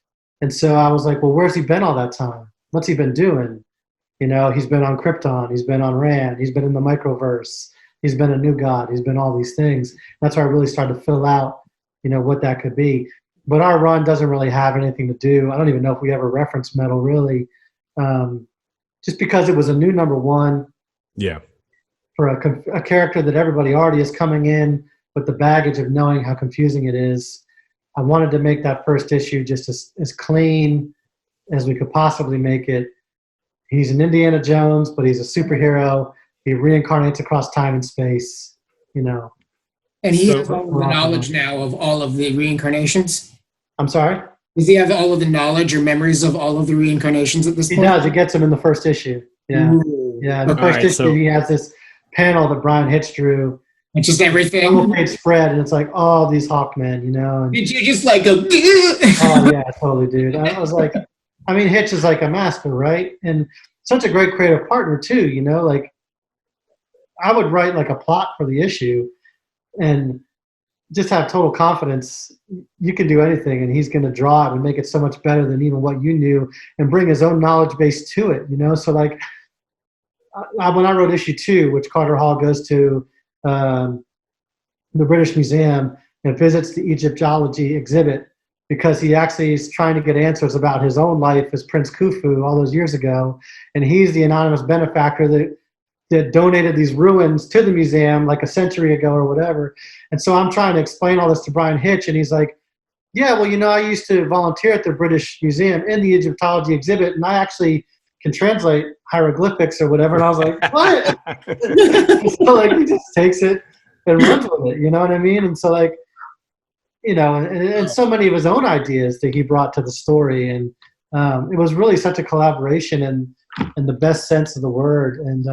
And so I was like, well, where's he been all that time? What's he been doing? You know, he's been on Krypton, he's been on Rand, he's been in the microverse, he's been a new god, he's been all these things. That's where I really started to fill out, you know, what that could be. But our run doesn't really have anything to do. I don't even know if we ever referenced Metal, really. Just because it was a new number one. Yeah. For a character that everybody already is coming in with the baggage of knowing how confusing it is. I wanted to make that first issue just as clean as we could possibly make it. He's an Indiana Jones, but he's a superhero. He reincarnates across time and space, you know. And he has all of the knowledge now of all of the reincarnations? I'm sorry? Does he have all of the knowledge or memories of all of the reincarnations at this point? He does. He gets them in the first issue. Yeah. Ooh. Yeah. In the first issue, he has this panel that Brian Hitch drew. It's just everything. Page spread, and it's like, oh, these Hawkmen, you know. And, did you just like go? Oh, yeah, totally, dude. I was like, I mean, Hitch is like a master, right? And such a great creative partner, too, you know. Like, I would write like a plot for the issue and just have total confidence you can do anything, and he's going to draw it and make it so much better than even what you knew, and bring his own knowledge base to it, you know. So like when I wrote issue 2, which Carter Hall goes to the British Museum and visits the Egyptology exhibit because he actually is trying to get answers about his own life as Prince Khufu all those years ago, and he's the anonymous benefactor that donated these ruins to the museum like a century ago or whatever. And so I'm trying to explain all this to Brian Hitch, and he's like, yeah, well, you know, I used to volunteer at the British Museum in the Egyptology exhibit, and I actually can translate hieroglyphics or whatever. And I was like, what? So like he just takes it and runs with it, you know what I mean? And so like, you know, and so many of his own ideas that he brought to the story. And it was really such a collaboration in the best sense of the word. And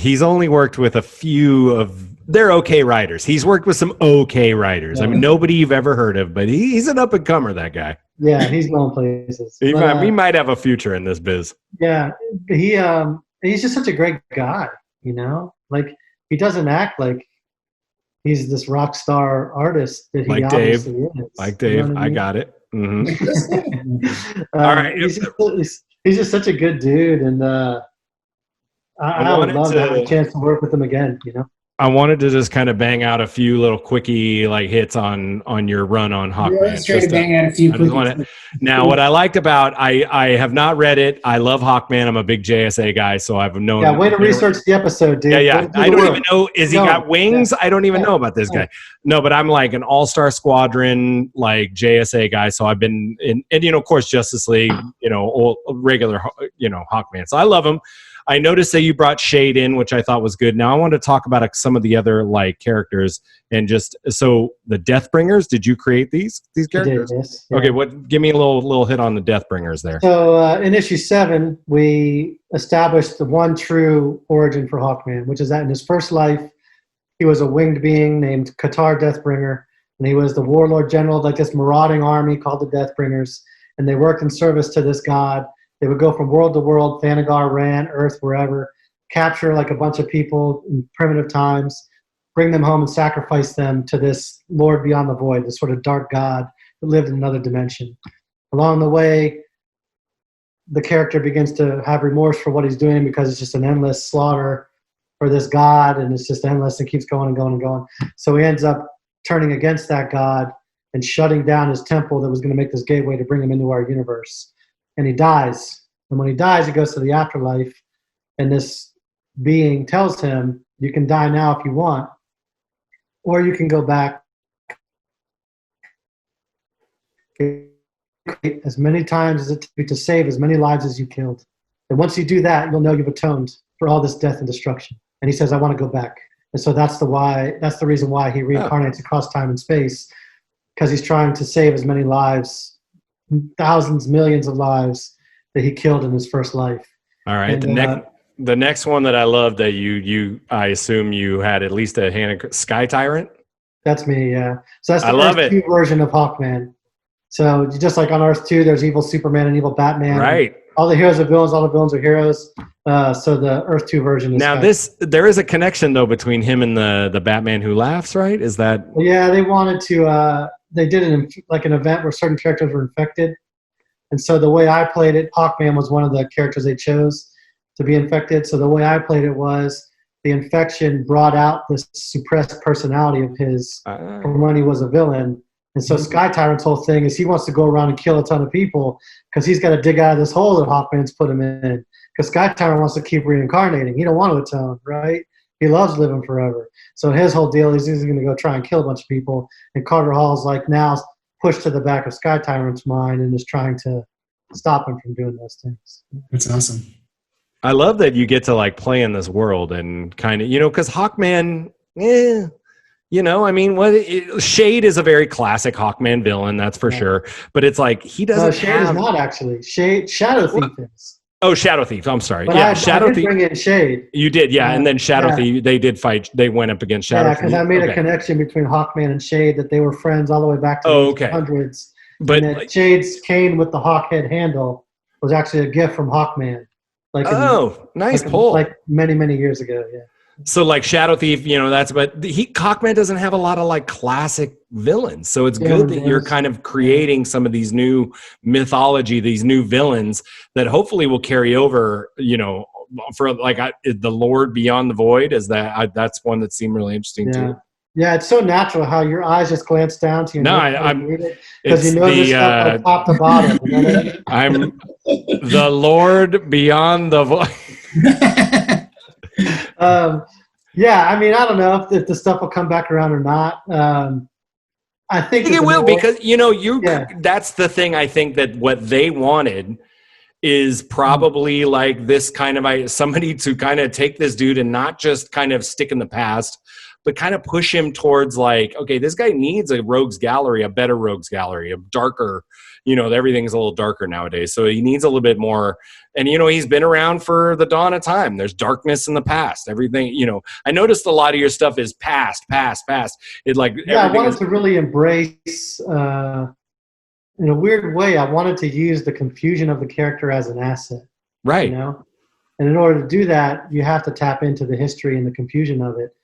he's only worked with a few of they're okay writers. He's worked with some okay writers. Yeah. I mean, nobody you've ever heard of, but he's an up and comer, that guy. Yeah, he's going places. He might have a future in this biz. Yeah, he's just such a great guy, you know? Like, he doesn't act like he's this rock star artist that he like obviously Dave. is. Like Dave, you know I got it. Mm-hmm. All right. He's just such a good dude, and I would love to have a chance to work with him again, you know? I wanted to just kind of bang out a few little quickie like hits on your run on Hawkman. Let's try to bang out a few quickies. Now, what I liked about I have not read it. I love Hawkman. I'm a big JSA guy, so I've known. Yeah, way to research the episode, dude. Yeah. I don't even know. Is he got wings? I don't even know about this guy. No, but I'm like an all-star squadron, like JSA guy. So I've been in, and of course, Justice League. Regular, Hawkman. So I love him. I noticed that you brought Shade in, which I thought was good. Now I want to talk about some of the other like characters and just so the Deathbringers. Did you create these characters? I did, yes. Yeah. Okay, give me a little hit on the Deathbringers there. So in issue 7, we established the one true origin for Hawkman, which is that in his first life, he was a winged being named Qatar Deathbringer, and he was the warlord general of like this marauding army called the Deathbringers, and they worked in service to this god. They would go from world to world, Thanagar, Ran, Earth, wherever, capture like a bunch of people in primitive times, bring them home and sacrifice them to this Lord beyond the void, this sort of dark god that lived in another dimension. Along the way, the character begins to have remorse for what he's doing because it's just an endless slaughter for this god, and it's just endless and keeps going and going and going. So he ends up turning against that god and shutting down his temple that was going to make this gateway to bring him into our universe. And he dies. And when he dies, he goes to the afterlife. And this being tells him, you can die now if you want, or you can go back as many times as it takes to save as many lives as you killed. And once you do that, you'll know you've atoned for all this death and destruction. And he says, I want to go back. And so that's the reason why he reincarnates across time and space, because he's trying to save as many lives, thousands, millions of lives that he killed in his first life. All right. And, the next one that I love that I assume you had at least a hand in, Sky Tyrant. That's me. Yeah. So that's the Earth 2 version of Hawkman. So just like on Earth 2, there's evil Superman and evil Batman. Right. All the heroes are villains. All the villains are heroes. So the Earth 2 version is now there is a connection though between him and the Batman Who Laughs, right? Is that? Yeah, they wanted to. They did an event where certain characters were infected, and so the way I played it, Hawkman was one of the characters they chose to be infected. So the way I played it was the infection brought out this suppressed personality of his from when he was a villain. And so Sky Tyrant's whole thing is he wants to go around and kill a ton of people because he's got to dig out of this hole that Hawkman's put him in. Because Sky Tyrant wants to keep reincarnating. He don't want to atone, right? He loves living forever. So his whole deal is he's going to go try and kill a bunch of people. And Carter Hall's like now pushed to the back of Sky Tyrant's mind and is trying to stop him from doing those things. That's awesome. I love that you get to like play in this world and kind of, because Hawkman, I mean, Shade is a very classic Hawkman villain, that's for sure. But it's like he doesn't. No, Shade is not actually. Shadow Thief is. Oh, Shadow Thief. I'm sorry. But Shadow I did Thief. Bring in Shade. You did, yeah. And then Shadow Thief, they did fight. They went up against Shadow Thief. Yeah, because I made a connection between Hawkman and Shade that they were friends all the way back to the hundreds. But and that Shade's cane with the hawk head handle was actually a gift from Hawkman. Nice pull. Like many, many years ago, yeah. So like Shadow Thief, but Hawkman doesn't have a lot of like classic villains. So it's good that you're kind of creating some of these new mythology, these new villains that hopefully will carry over, for like the Lord Beyond the Void is that's one that seemed really interesting too. Yeah, it's so natural how your eyes just glance down to you. No, I'm because you know this stuff like top to bottom. I'm the Lord Beyond the Void. I mean, I don't know if the stuff will come back around or not. I think it will because that's the thing. I think that what they wanted is probably like this kind of somebody to kind of take this dude and not just kind of stick in the past, but kind of push him towards like, okay, this guy needs a rogues gallery, a better rogues gallery, a darker, everything's a little darker nowadays. So he needs a little bit more. And, he's been around for the dawn of time. There's darkness in the past. Everything, I noticed a lot of your stuff is past. It like, I wanted to really embrace, in a weird way, I wanted to use the confusion of the character as an asset. Right. And in order to do that, you have to tap into the history and the confusion of it.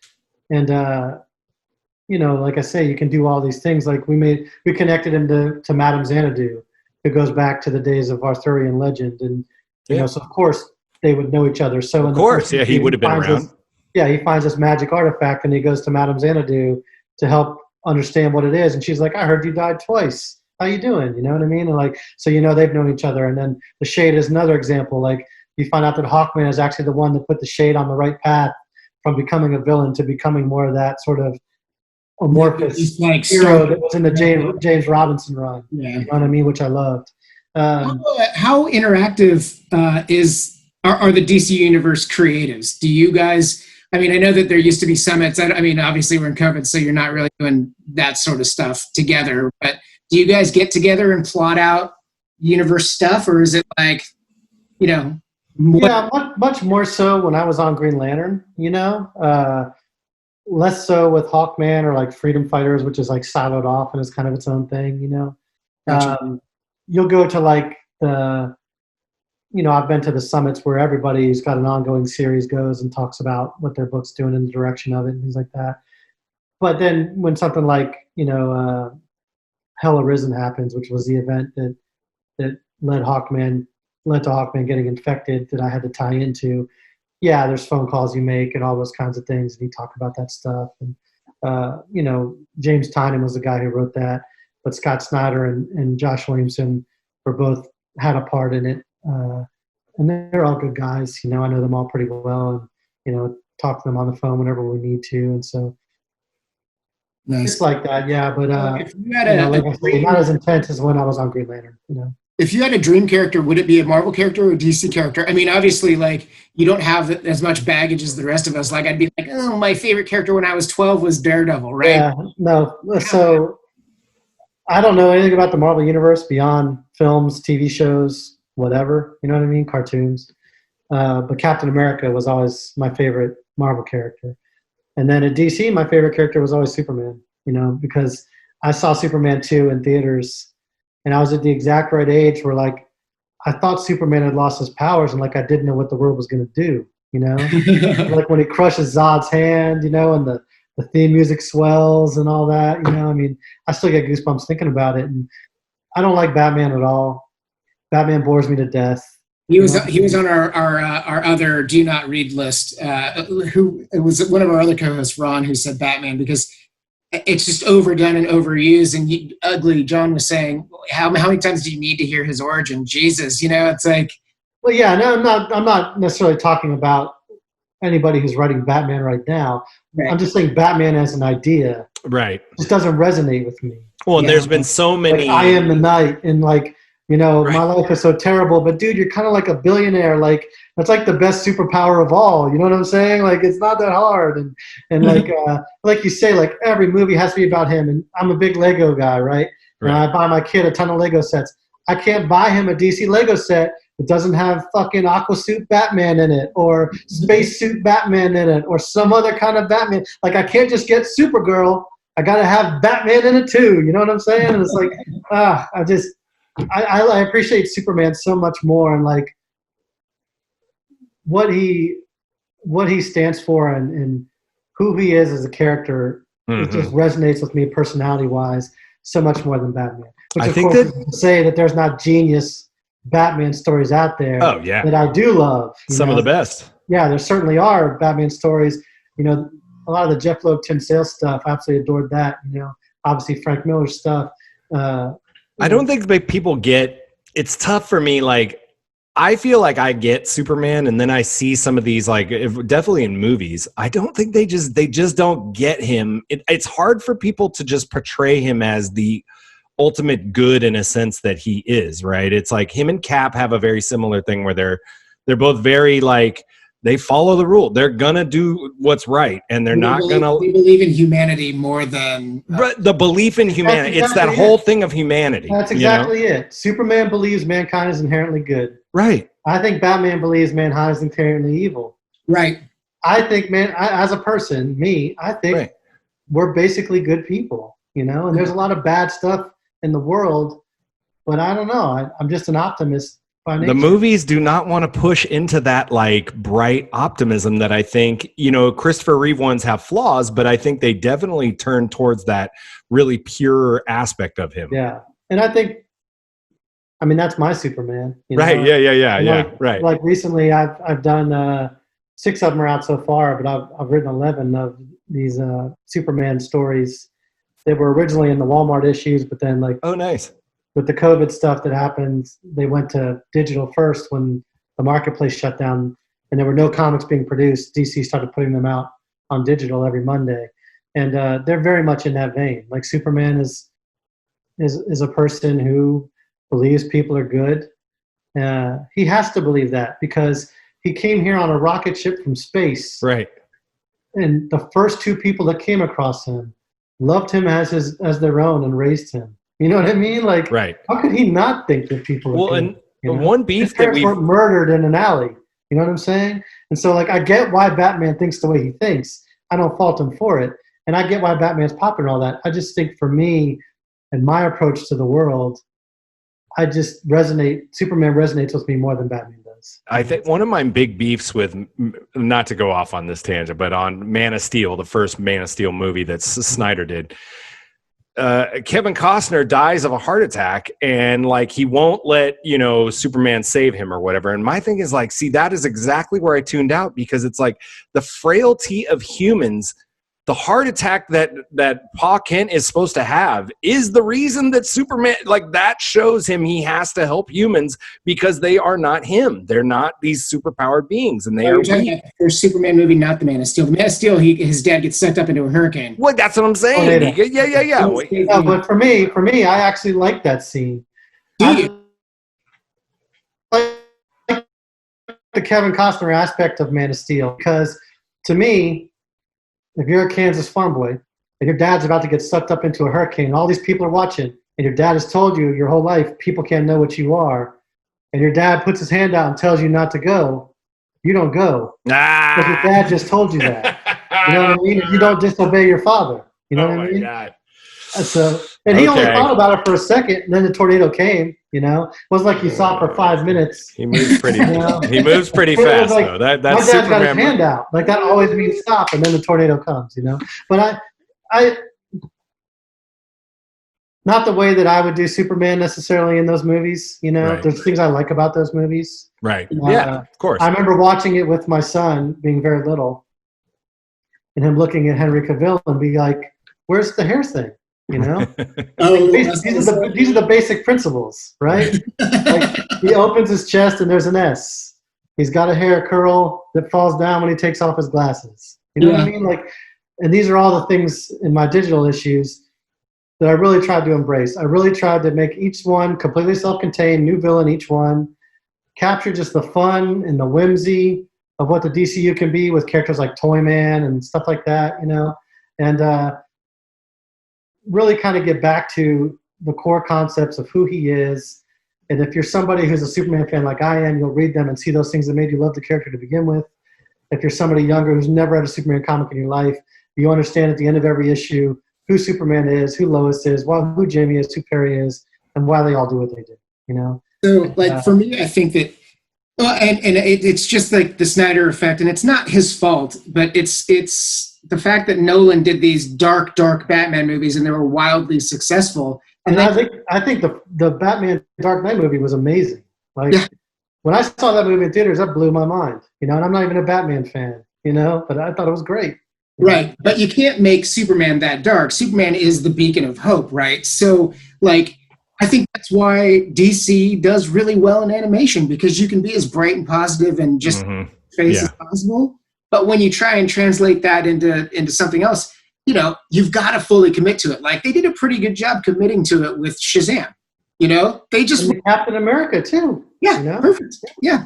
And, like I say, you can do all these things. Like we connected him to Madame Xanadu, who goes back to the days of Arthurian legend. And, so of course they would know each other. So of course, he would have been around. yeah, he finds this magic artifact and he goes to Madame Xanadu to help understand what it is. And she's like, I heard you died twice. How you doing? You know what I mean? And like, so they've known each other. And then the Shade is another example. Like, you find out that Hawkman is actually the one that put the Shade on the right path from becoming a villain to becoming more of that sort of amorphous hero that was in the James Robinson run. Yeah. You know what I mean? Which I loved. How interactive are the DC Universe creatives? Do you guys? I mean, I know that there used to be summits. I mean, obviously we're in COVID, so you're not really doing that sort of stuff together. But do you guys get together and plot out universe stuff, or is it like, Yeah, much more so when I was on Green Lantern. Less so with Hawkman or like Freedom Fighters, which is like siloed off and is kind of its own thing. Gotcha. You'll go to like I've been to the summits where everybody who's got an ongoing series goes and talks about what their book's doing in the direction of it and things like that. But then when something like, Hell Arisen happens, which was the event that led to Hawkman getting infected that I had to tie into, yeah, there's phone calls you make and all those kinds of things, and you talk about that stuff. And, James Tynion was the guy who wrote that, but Scott Snyder and Josh Williamson had a part in it. And they're all good guys. I know them all pretty well, and, talk to them on the phone whenever we need to. And so nice. It's like that, yeah. But, if you had not as intense as when I was on Green Lantern, If you had a dream character, would it be a Marvel character or a DC character? I mean, obviously, like, you don't have as much baggage as the rest of us. Like, I'd be like, oh, my favorite character when I was 12 was Daredevil, right? Yeah, no. So I don't know anything about the Marvel Universe beyond films, TV shows, whatever. You know what I mean? Cartoons. But Captain America was always my favorite Marvel character. And then at DC, my favorite character was always Superman, because I saw Superman 2 in theaters. And I was at the exact right age where, like, I thought Superman had lost his powers and, like, I didn't know what the world was going to do, like when he crushes Zod's hand, and the theme music swells and all that, I mean, I still get goosebumps thinking about it. And I don't like Batman at all. Batman bores me to death. He was on our other do not read list. Who it was one of our other co-hosts, Ron, who said Batman because it's just overdone and overused. And Ugly John was saying, how many times do you need to hear his origin? Jesus, it's like. Well, yeah, no, I'm not necessarily talking about anybody who's writing Batman right now. Right. I'm just saying Batman as an idea, right, just doesn't resonate with me. Well, and there's been so many. Like, I am the night, and like. Right. My life is so terrible, but dude, you're kind of like a billionaire. Like, that's like the best superpower of all. You know what I'm saying? Like, it's not that hard. And like you say, like every movie has to be about him. And I'm a big Lego guy, right? And I buy my kid a ton of Lego sets. I can't buy him a DC Lego set that doesn't have fucking aqua suit Batman in it or space suit Batman in it or some other kind of Batman. Like, I can't just get Supergirl. I got to have Batman in it too. You know what I'm saying? And it's like, I appreciate Superman so much more, and like what he stands for and who he is as a character. Mm-hmm. It just resonates with me personality wise so much more than Batman. Which, of course, is to say that there's not genius Batman stories out there. Oh yeah, that I do love. Some of the best. Yeah, there certainly are Batman stories. A lot of the Jeff Loeb Tim Sale stuff. I absolutely adored that. Obviously Frank Miller's stuff. I don't think people get it's tough for me. Like, I feel like I get Superman, and then I see some of these, like, definitely in movies. I don't think they just don't get him. It's hard for people to just portray him as the ultimate good in a sense that he is, right? It's like him and Cap have a very similar thing where they're both very like. They follow the rule. They're gonna do what's right, and they're not gonna. We believe in humanity more than. The belief in humanity. It's that whole thing of humanity. That's exactly it. Superman believes mankind is inherently good. Right. I think Batman believes mankind is inherently evil. Right. I think, as a person, I think we're basically good people. And there's a lot of bad stuff in the world, but I don't know. I'm just an optimist. The movies do not want to push into that like bright optimism that I think, Christopher Reeve ones have flaws, but I think they definitely turn towards that really pure aspect of him. Yeah. And I think, that's my Superman. Right. Yeah. Right. Like recently I've done 6 of them are out so far, but I've written 11 of these Superman stories. They were originally in the Walmart issues, but then like oh, nice. With the COVID stuff that happened, they went to digital first when the marketplace shut down, and there were no comics being produced. DC started putting them out on digital every Monday, and they're very much in that vein. Like Superman is a person who believes people are good. He has to believe that because he came here on a rocket ship from space. Right. And the first 2 people that came across him loved him as their own and raised him. You know what I mean? Like, right. How could he not think that people are good? And the one beef that we weren't murdered in an alley. You know what I'm saying? And so, like, I get why Batman thinks the way he thinks. I don't fault him for it. And I get why Batman's popular and all that. I just think for me and my approach to the world, Superman resonates with me more than Batman does. I think one of my big beefs with, not to go off on this tangent, but on Man of Steel, the first Man of Steel movie that Snyder did, Kevin Costner dies of a heart attack, and like he won't let Superman save him or whatever. And my thing is like, see, that is exactly where I tuned out, because it's like the frailty of humans. The heart attack that Pa Kent is supposed to have is the reason that Superman, like, that shows him he has to help humans because they are not him. They're not these superpowered beings, and they are weak. The first Superman movie, not the Man of Steel. The Man of Steel, his dad gets sucked up into a hurricane. Well, that's what I'm saying. Yeah. No, but for me, I actually like that scene. Do you? I like the Kevin Costner aspect of Man of Steel, because to me, if you're a Kansas farm boy and your dad's about to get sucked up into a hurricane, all these people are watching, and your dad has told you your whole life people can't know what you are, and your dad puts his hand out and tells you not to go, you don't go. Because your dad just told you that. You know what I mean? You don't disobey your father. You know what I mean? God. And he only thought about it for a second, and then the tornado came. It wasn't like he saw it for 5 minutes. He moves pretty. He moves pretty fast, like, though. That's my dad's Superman. got his hand out. Like, that always means stop, and then the tornado comes. But I not the way that I would do Superman necessarily in those movies. Right. There's things I like about those movies. Right. Yeah, of course. I remember watching it with my son, being very little, and him looking at Henry Cavill and be like, "Where's the hair thing?" These are the basic principles, right? Like, he opens his chest and there's an S. He's got a hair curl that falls down when he takes off his glasses. You know what I mean? Like, and these are all the things in my digital issues that I really tried to embrace. I really tried to make each one completely self-contained, new villain each one, capture just the fun and the whimsy of what the DCU can be with characters like Toyman and stuff like that, and really kind of get back to the core concepts of who he is. And if you're somebody who's a Superman fan like I am, you'll read them and see those things that made you love the character to begin with. If you're somebody younger who's never read a Superman comic in your life, you understand at the end of every issue who Superman is, who Lois is, who Jimmy is, who Perry is, and why they all do what they do, So, like, for me, I think that, it's just like the Snyder effect, and it's not his fault, but it's the fact that Nolan did these dark Batman movies, and they were wildly successful. And I think the Batman Dark Knight movie was amazing. Like, when I saw that movie in theaters, that blew my mind. And I'm not even a Batman fan, but I thought it was great. Right, but you can't make Superman that dark. Superman is the beacon of hope, right? So, like, I think that's why DC does really well in animation, because you can be as bright and positive and just face as possible. But when you try and translate that into something else, you've got to fully commit to it. Like, they did a pretty good job committing to it with Shazam. They just Captain America too. Yeah, perfect. Yeah.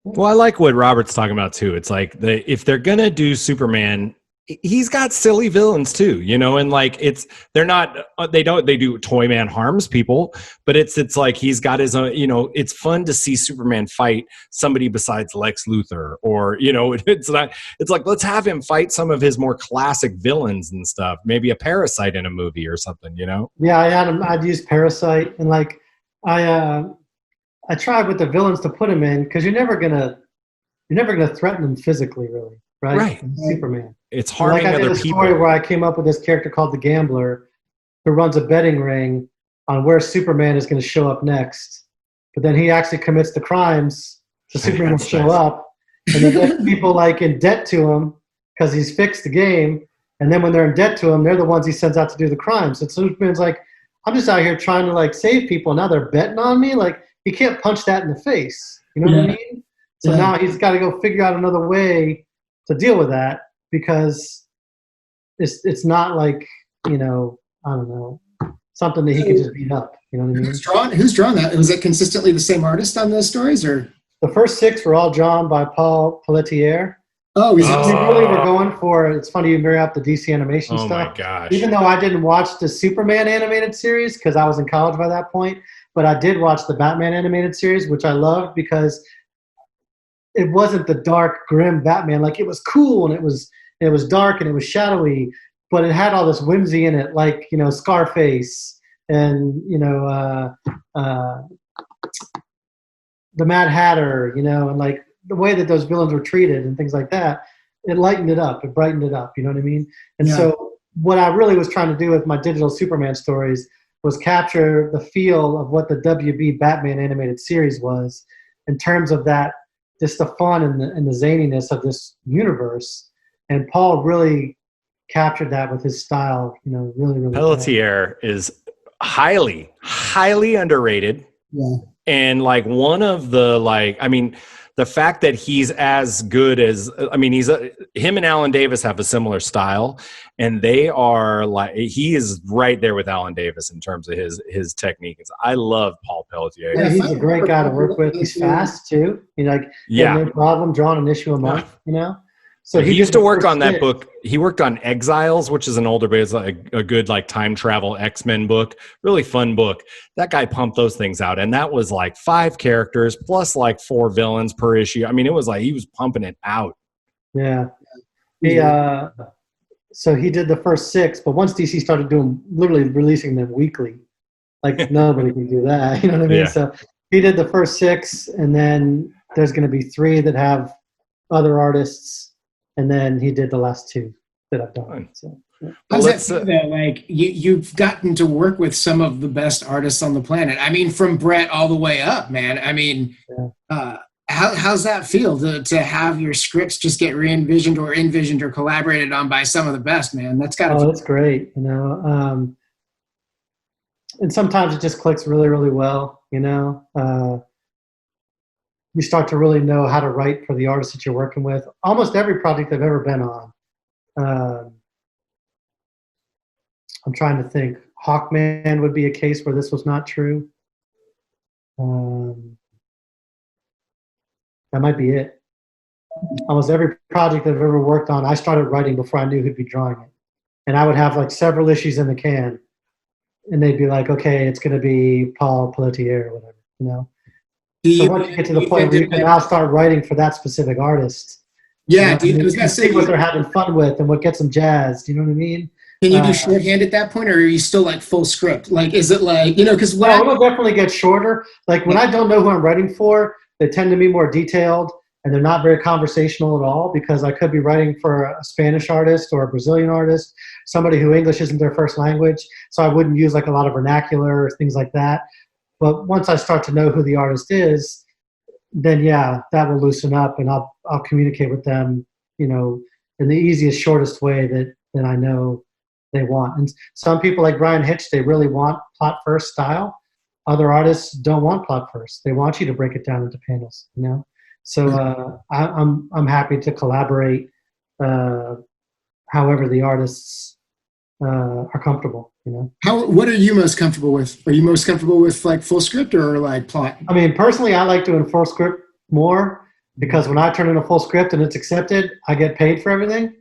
Well, I like what Robert's talking about too. It's like if they're gonna do Superman, he's got silly villains too, and like they do Toyman harms people, but it's like he's got his own, it's fun to see Superman fight somebody besides Lex Luthor, or it's like, let's have him fight some of his more classic villains and stuff, maybe a Parasite in a movie or something. Yeah, I'd use Parasite, and like I tried with the villains to put him in, because you're never gonna threaten them physically, really. Right. Superman. It's harming other people. I did a story where I came up with this character called the Gambler, who runs a betting ring on where Superman is going to show up next. But then he actually commits the crimes, so Superman will show up, and then gets people like in debt to him because he's fixed the game. And then when they're in debt to him, they're the ones he sends out to do the crimes. So Superman's like, I'm just out here trying to like save people. Now they're betting on me. Like, he can't punch that in the face. You know what I mean? So now he's got to go figure out another way to deal with that, because it's not like, you know, I don't know, something that he could just beat up. You know what I mean? Who's drawn that? Was it consistently the same artist on those stories, or? The first 6 were all drawn by Paul Pelletier. Oh, we really were going for, it's funny you marry up the DC animation stuff. Oh my gosh. Even though I didn't watch the Superman animated series because I was in college by that point, but I did watch the Batman animated series, which I loved because it wasn't the dark, grim Batman. Like, it was cool and it was dark and it was shadowy, but it had all this whimsy in it, like, you know, Scarface and, you know, the Mad Hatter, you know, and like the way that those villains were treated and things like that, it lightened it up, it brightened it up, you know what I mean? And so what I really was trying to do with my digital Superman stories was capture the feel of what the WB Batman animated series was in terms of that, just the fun and the zaniness of this universe. And Paul really captured that with his style, you know, really, really. Pelletier is highly, highly underrated. Yeah. And like one of the, like, I mean, the fact that he's as good as, I mean, him and Alan Davis have a similar style, and they are like, he is right there with Alan Davis in terms of his technique. I love Paul Pelletier. Yeah, he's a great guy to work with. He's fast too. You know, like, no problem drawing an issue a month, you know? So he used to work on that book. He worked on Exiles, which is an older, but it's like a good like time travel X-Men book. Really fun book. That guy pumped those things out, and that was like 5 characters plus like 4 villains per issue. I mean, it was like he was pumping it out. Yeah. So he did the first 6, but once DC started literally releasing them weekly, like nobody can do that. You know what I mean? Yeah. So he did the first 6, and then there's going to be 3 that have other artists. And then he did the last 2 that I've done. So, yeah. How's that feel, though? Like, you've gotten to work with some of the best artists on the planet. I mean, from Brett all the way up, man. I mean, how's that feel to have your scripts just get re-envisioned or envisioned or collaborated on by some of the best, man? That's got to. Oh, that's great. You know, and sometimes it just clicks really, really well. You know. You start to really know how to write for the artist that you're working with. Almost every project I've ever been on. I'm trying to think. Hawkman would be a case where this was not true. That might be it. Almost every project I've ever worked on, I started writing before I knew who'd be drawing it. And I would have like several issues in the can. And they'd be like, okay, it's going to be Paul Pelletier or whatever, you know? So once you get to the point where you can now start writing for that specific artist, yeah, you can see what they're having fun with and what gets them jazzed. You know what I mean? Can you do shorthand at that point, or are you still like full script? Like, is it like, you know, because it'll definitely get shorter. Like when I don't know who I'm writing for, they tend to be more detailed and they're not very conversational at all, because I could be writing for a Spanish artist or a Brazilian artist, somebody who English isn't their first language. So I wouldn't use like a lot of vernacular or things like that. But once I start to know who the artist is, then yeah, that will loosen up, and I'll communicate with them, you know, in the easiest, shortest way that I know they want. And some people like Brian Hitch, they really want plot first style. Other artists don't want plot first. They want you to break it down into panels, you know. So I'm happy to collaborate however the artists are comfortable. You know, what are you most comfortable with? Are you most comfortable with like full script or like plot? I mean, personally, I like doing full script more, because when I turn in a full script and it's accepted, I get paid for everything.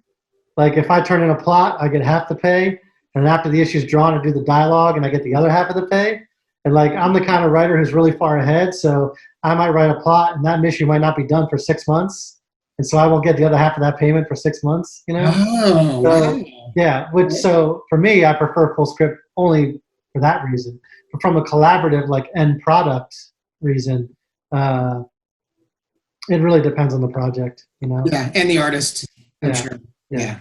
Like if I turn in a plot, I get half the pay, and after the issue's drawn, I do the dialogue and I get the other half of the pay. And like I'm the kind of writer who's really far ahead, so I might write a plot and that issue might not be done for 6 months, and so I won't get the other half of that payment for 6 months. You know? Oh, so, wow. Yeah, so for me, I prefer full script only for that reason. But from a collaborative, like end product reason, it really depends on the project, you know? Yeah, and the artist, I'm sure. Yeah.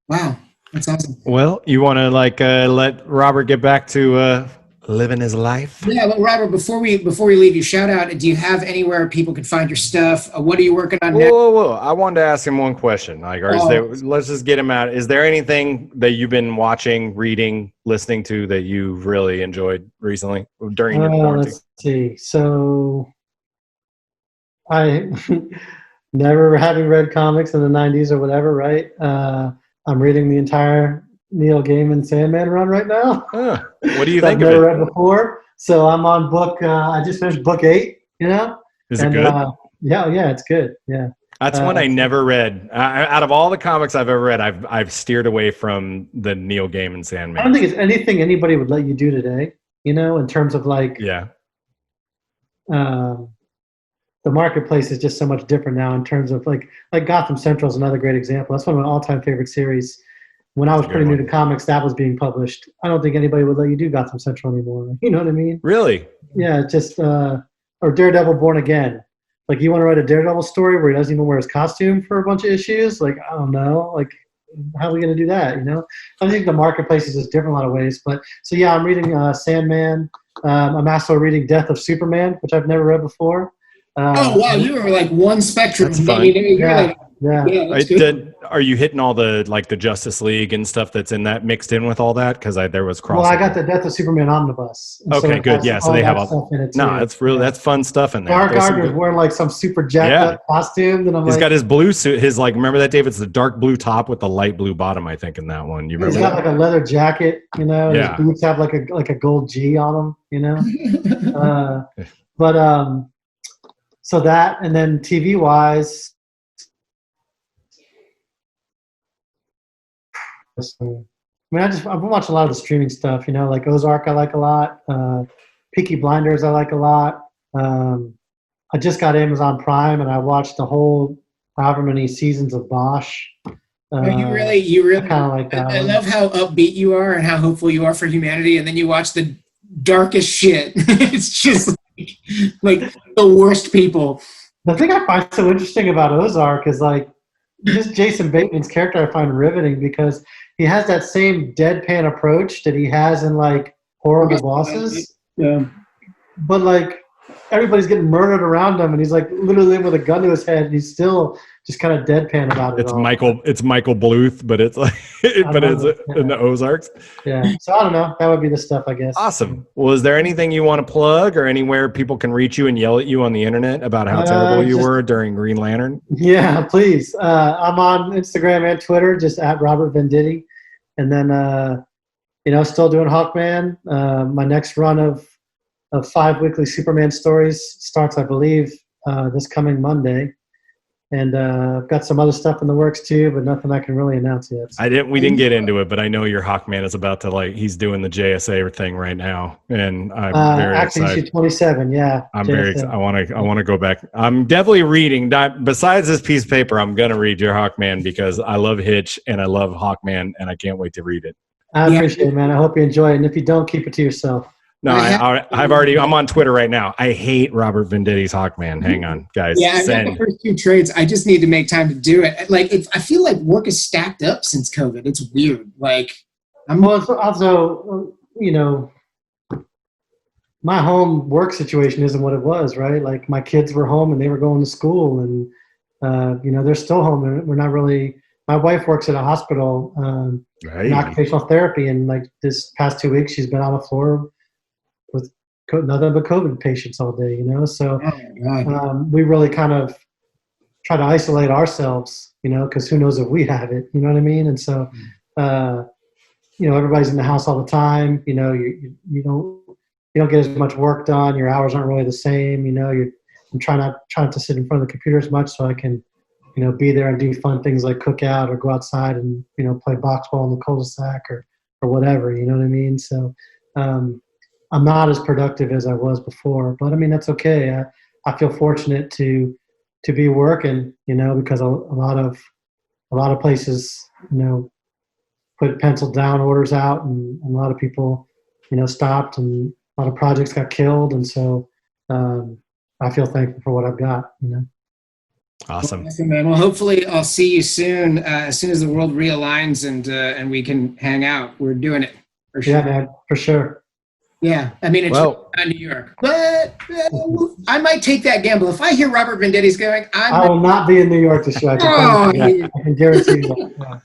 Wow, that's awesome. Well, you want to like let Robert get back to living his life. Yeah, well, Robert, before we leave you, shout out. Do you have anywhere people can find your stuff? What are you working on now? Whoa! I wanted to ask him one question. Like, is there? Let's just get him out. Is there anything that you've been watching, reading, listening to that you've really enjoyed recently during your quarantine? Let's see. So, I never having read comics in the '90s or whatever, right? I'm reading the entire Neil Gaiman Sandman run right now. What do you think I've of it? never read before. So I'm on book. I just finished book 8. Is it good? Yeah, it's good. Yeah, that's one I never read. Out of all the comics I've ever read, I've steered away from the Neil Gaiman Sandman. I don't think it's anything anybody would let you do today. In terms of like, the marketplace is just so much different now. In terms of like Gotham Central is another great example. That's one of my all-time favorite series. When I was pretty new to comics, that was being published. I don't think anybody would let you do Gotham Central anymore. You know what I mean? Really? Yeah, just or Daredevil Born Again. Like, you want to write a Daredevil story where he doesn't even wear his costume for a bunch of issues? Like, I don't know. Like, how are we going to do that? I think the marketplace is just different in a lot of ways. But so yeah, I'm reading Sandman. I'm also reading Death of Superman, which I've never read before. Oh wow, you were like one spectrum. That's fun. Yeah. Are you hitting all the the Justice League and stuff that's in that mixed in with all that? Because there was crossover. Well, I got the Death of Superman omnibus. Okay, good. Yeah, so they have all in it. No, it's really that's fun stuff in there. Dark Gardner's wearing like some super jacked up costume. And he's got his blue suit. His remember that, Dave? It's the dark blue top with the light blue bottom. I think in that one. You remember? He's got like a leather jacket. His boots have like a gold G on them. So that, and then TV wise. I mean, I've been watching a lot of the streaming stuff, like Ozark I like a lot. Peaky Blinders I like a lot. I just got Amazon Prime and I watched the whole however many seasons of Bosch. You really kind of like that. I love how upbeat you are and how hopeful you are for humanity, and then you watch the darkest shit. It's just like the worst people. The thing I find so interesting about Ozark is just Jason Bateman's character I find riveting because he has that same deadpan approach that he has in Horrible Bosses. Yeah. But everybody's getting murdered around him and he's literally living with a gun to his head and he's still just kind of deadpan about it. It's Michael Bluth, but it's in the Ozarks. Yeah. So I don't know. That would be the stuff, I guess. Awesome. Well, is there anything you want to plug or anywhere people can reach you and yell at you on the internet about how terrible you were during Green Lantern? Yeah, please. I'm on Instagram and Twitter, just at Robert Venditti. And then, still doing Hawkman. My next run of 5 weekly Superman stories starts, I believe, this coming Monday. And I've got some other stuff in the works too, but nothing I can really announce yet. So. We didn't get into it, but I know your Hawkman is about to he's doing the JSA thing right now, and I'm very excited. Issue 27, yeah. I'm very excited. I want to go back. I'm definitely reading. Besides this piece of paper, I'm gonna read your Hawkman because I love Hitch and I love Hawkman, and I can't wait to read it. I appreciate it, man. I hope you enjoy it, and if you don't, keep it to yourself. No, I'm on Twitter right now. I hate Robert Venditti's Hawkman. Hang on, guys. Yeah, I've got the first 2 trades. I just need to make time to do it. I feel like work is stacked up since COVID. It's weird. Also, my home work situation isn't what it was, right? My kids were home and they were going to school, and they're still home. And we're not really. My wife works at a hospital, in occupational therapy, and this past 2 weeks, she's been on the floor with nothing but COVID patients all day, So we really kind of try to isolate ourselves, because who knows if we have it, you know what I mean? And so, everybody's in the house all the time. You don't get as much work done. Your hours aren't really the same. I'm trying not to sit in front of the computer as much so I can, be there and do fun things like cook out or go outside and, play box ball in the cul-de-sac or whatever, you know what I mean? So, I'm not as productive as I was before, but I mean, that's okay. I feel fortunate to be working, because a lot of places, put pencil down orders out and a lot of people, stopped and a lot of projects got killed. And so, I feel thankful for what I've got, Awesome, man. Well, hopefully I'll see you soon, as soon as the world realigns and we can hang out. We're doing it for sure. Yeah, man, for sure. Yeah, I mean, it's not New York, but I might take that gamble. If I hear Robert Venditti's going, I will not be in New York this year. I can guarantee you that.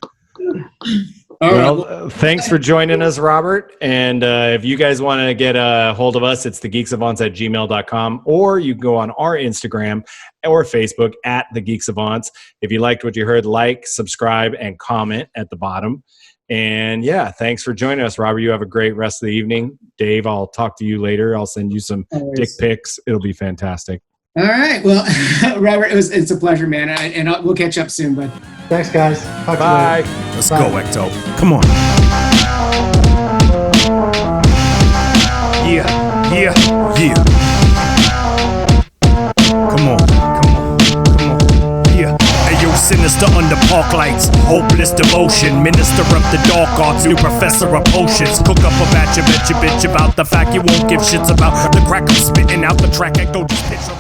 Thanks for joining us, Robert. And if you guys want to get a hold of us, it's thegeeksavants@gmail.com, or you can go on our Instagram or Facebook at The Geek Savants. If you liked what you heard, like, subscribe, and comment at the bottom. And yeah, thanks for joining us, Robert. You have a great rest of the evening. Dave, I'll talk to you later. I'll send you some dick pics. It'll be fantastic. All right. Well, Robert, it's a pleasure, man. And we'll catch up soon, bud. Thanks, guys. Talk Bye. To you later. Let's go, Ecto. Come on. Yeah. Come on. Yeah. Ayo, sinister under park lights. Hopeless devotion. Minister of the dark arts. New professor of potions. Cook up a batch of bitch about the fact you won't give shits about the crack I'm spitting out the track. Ecto just picture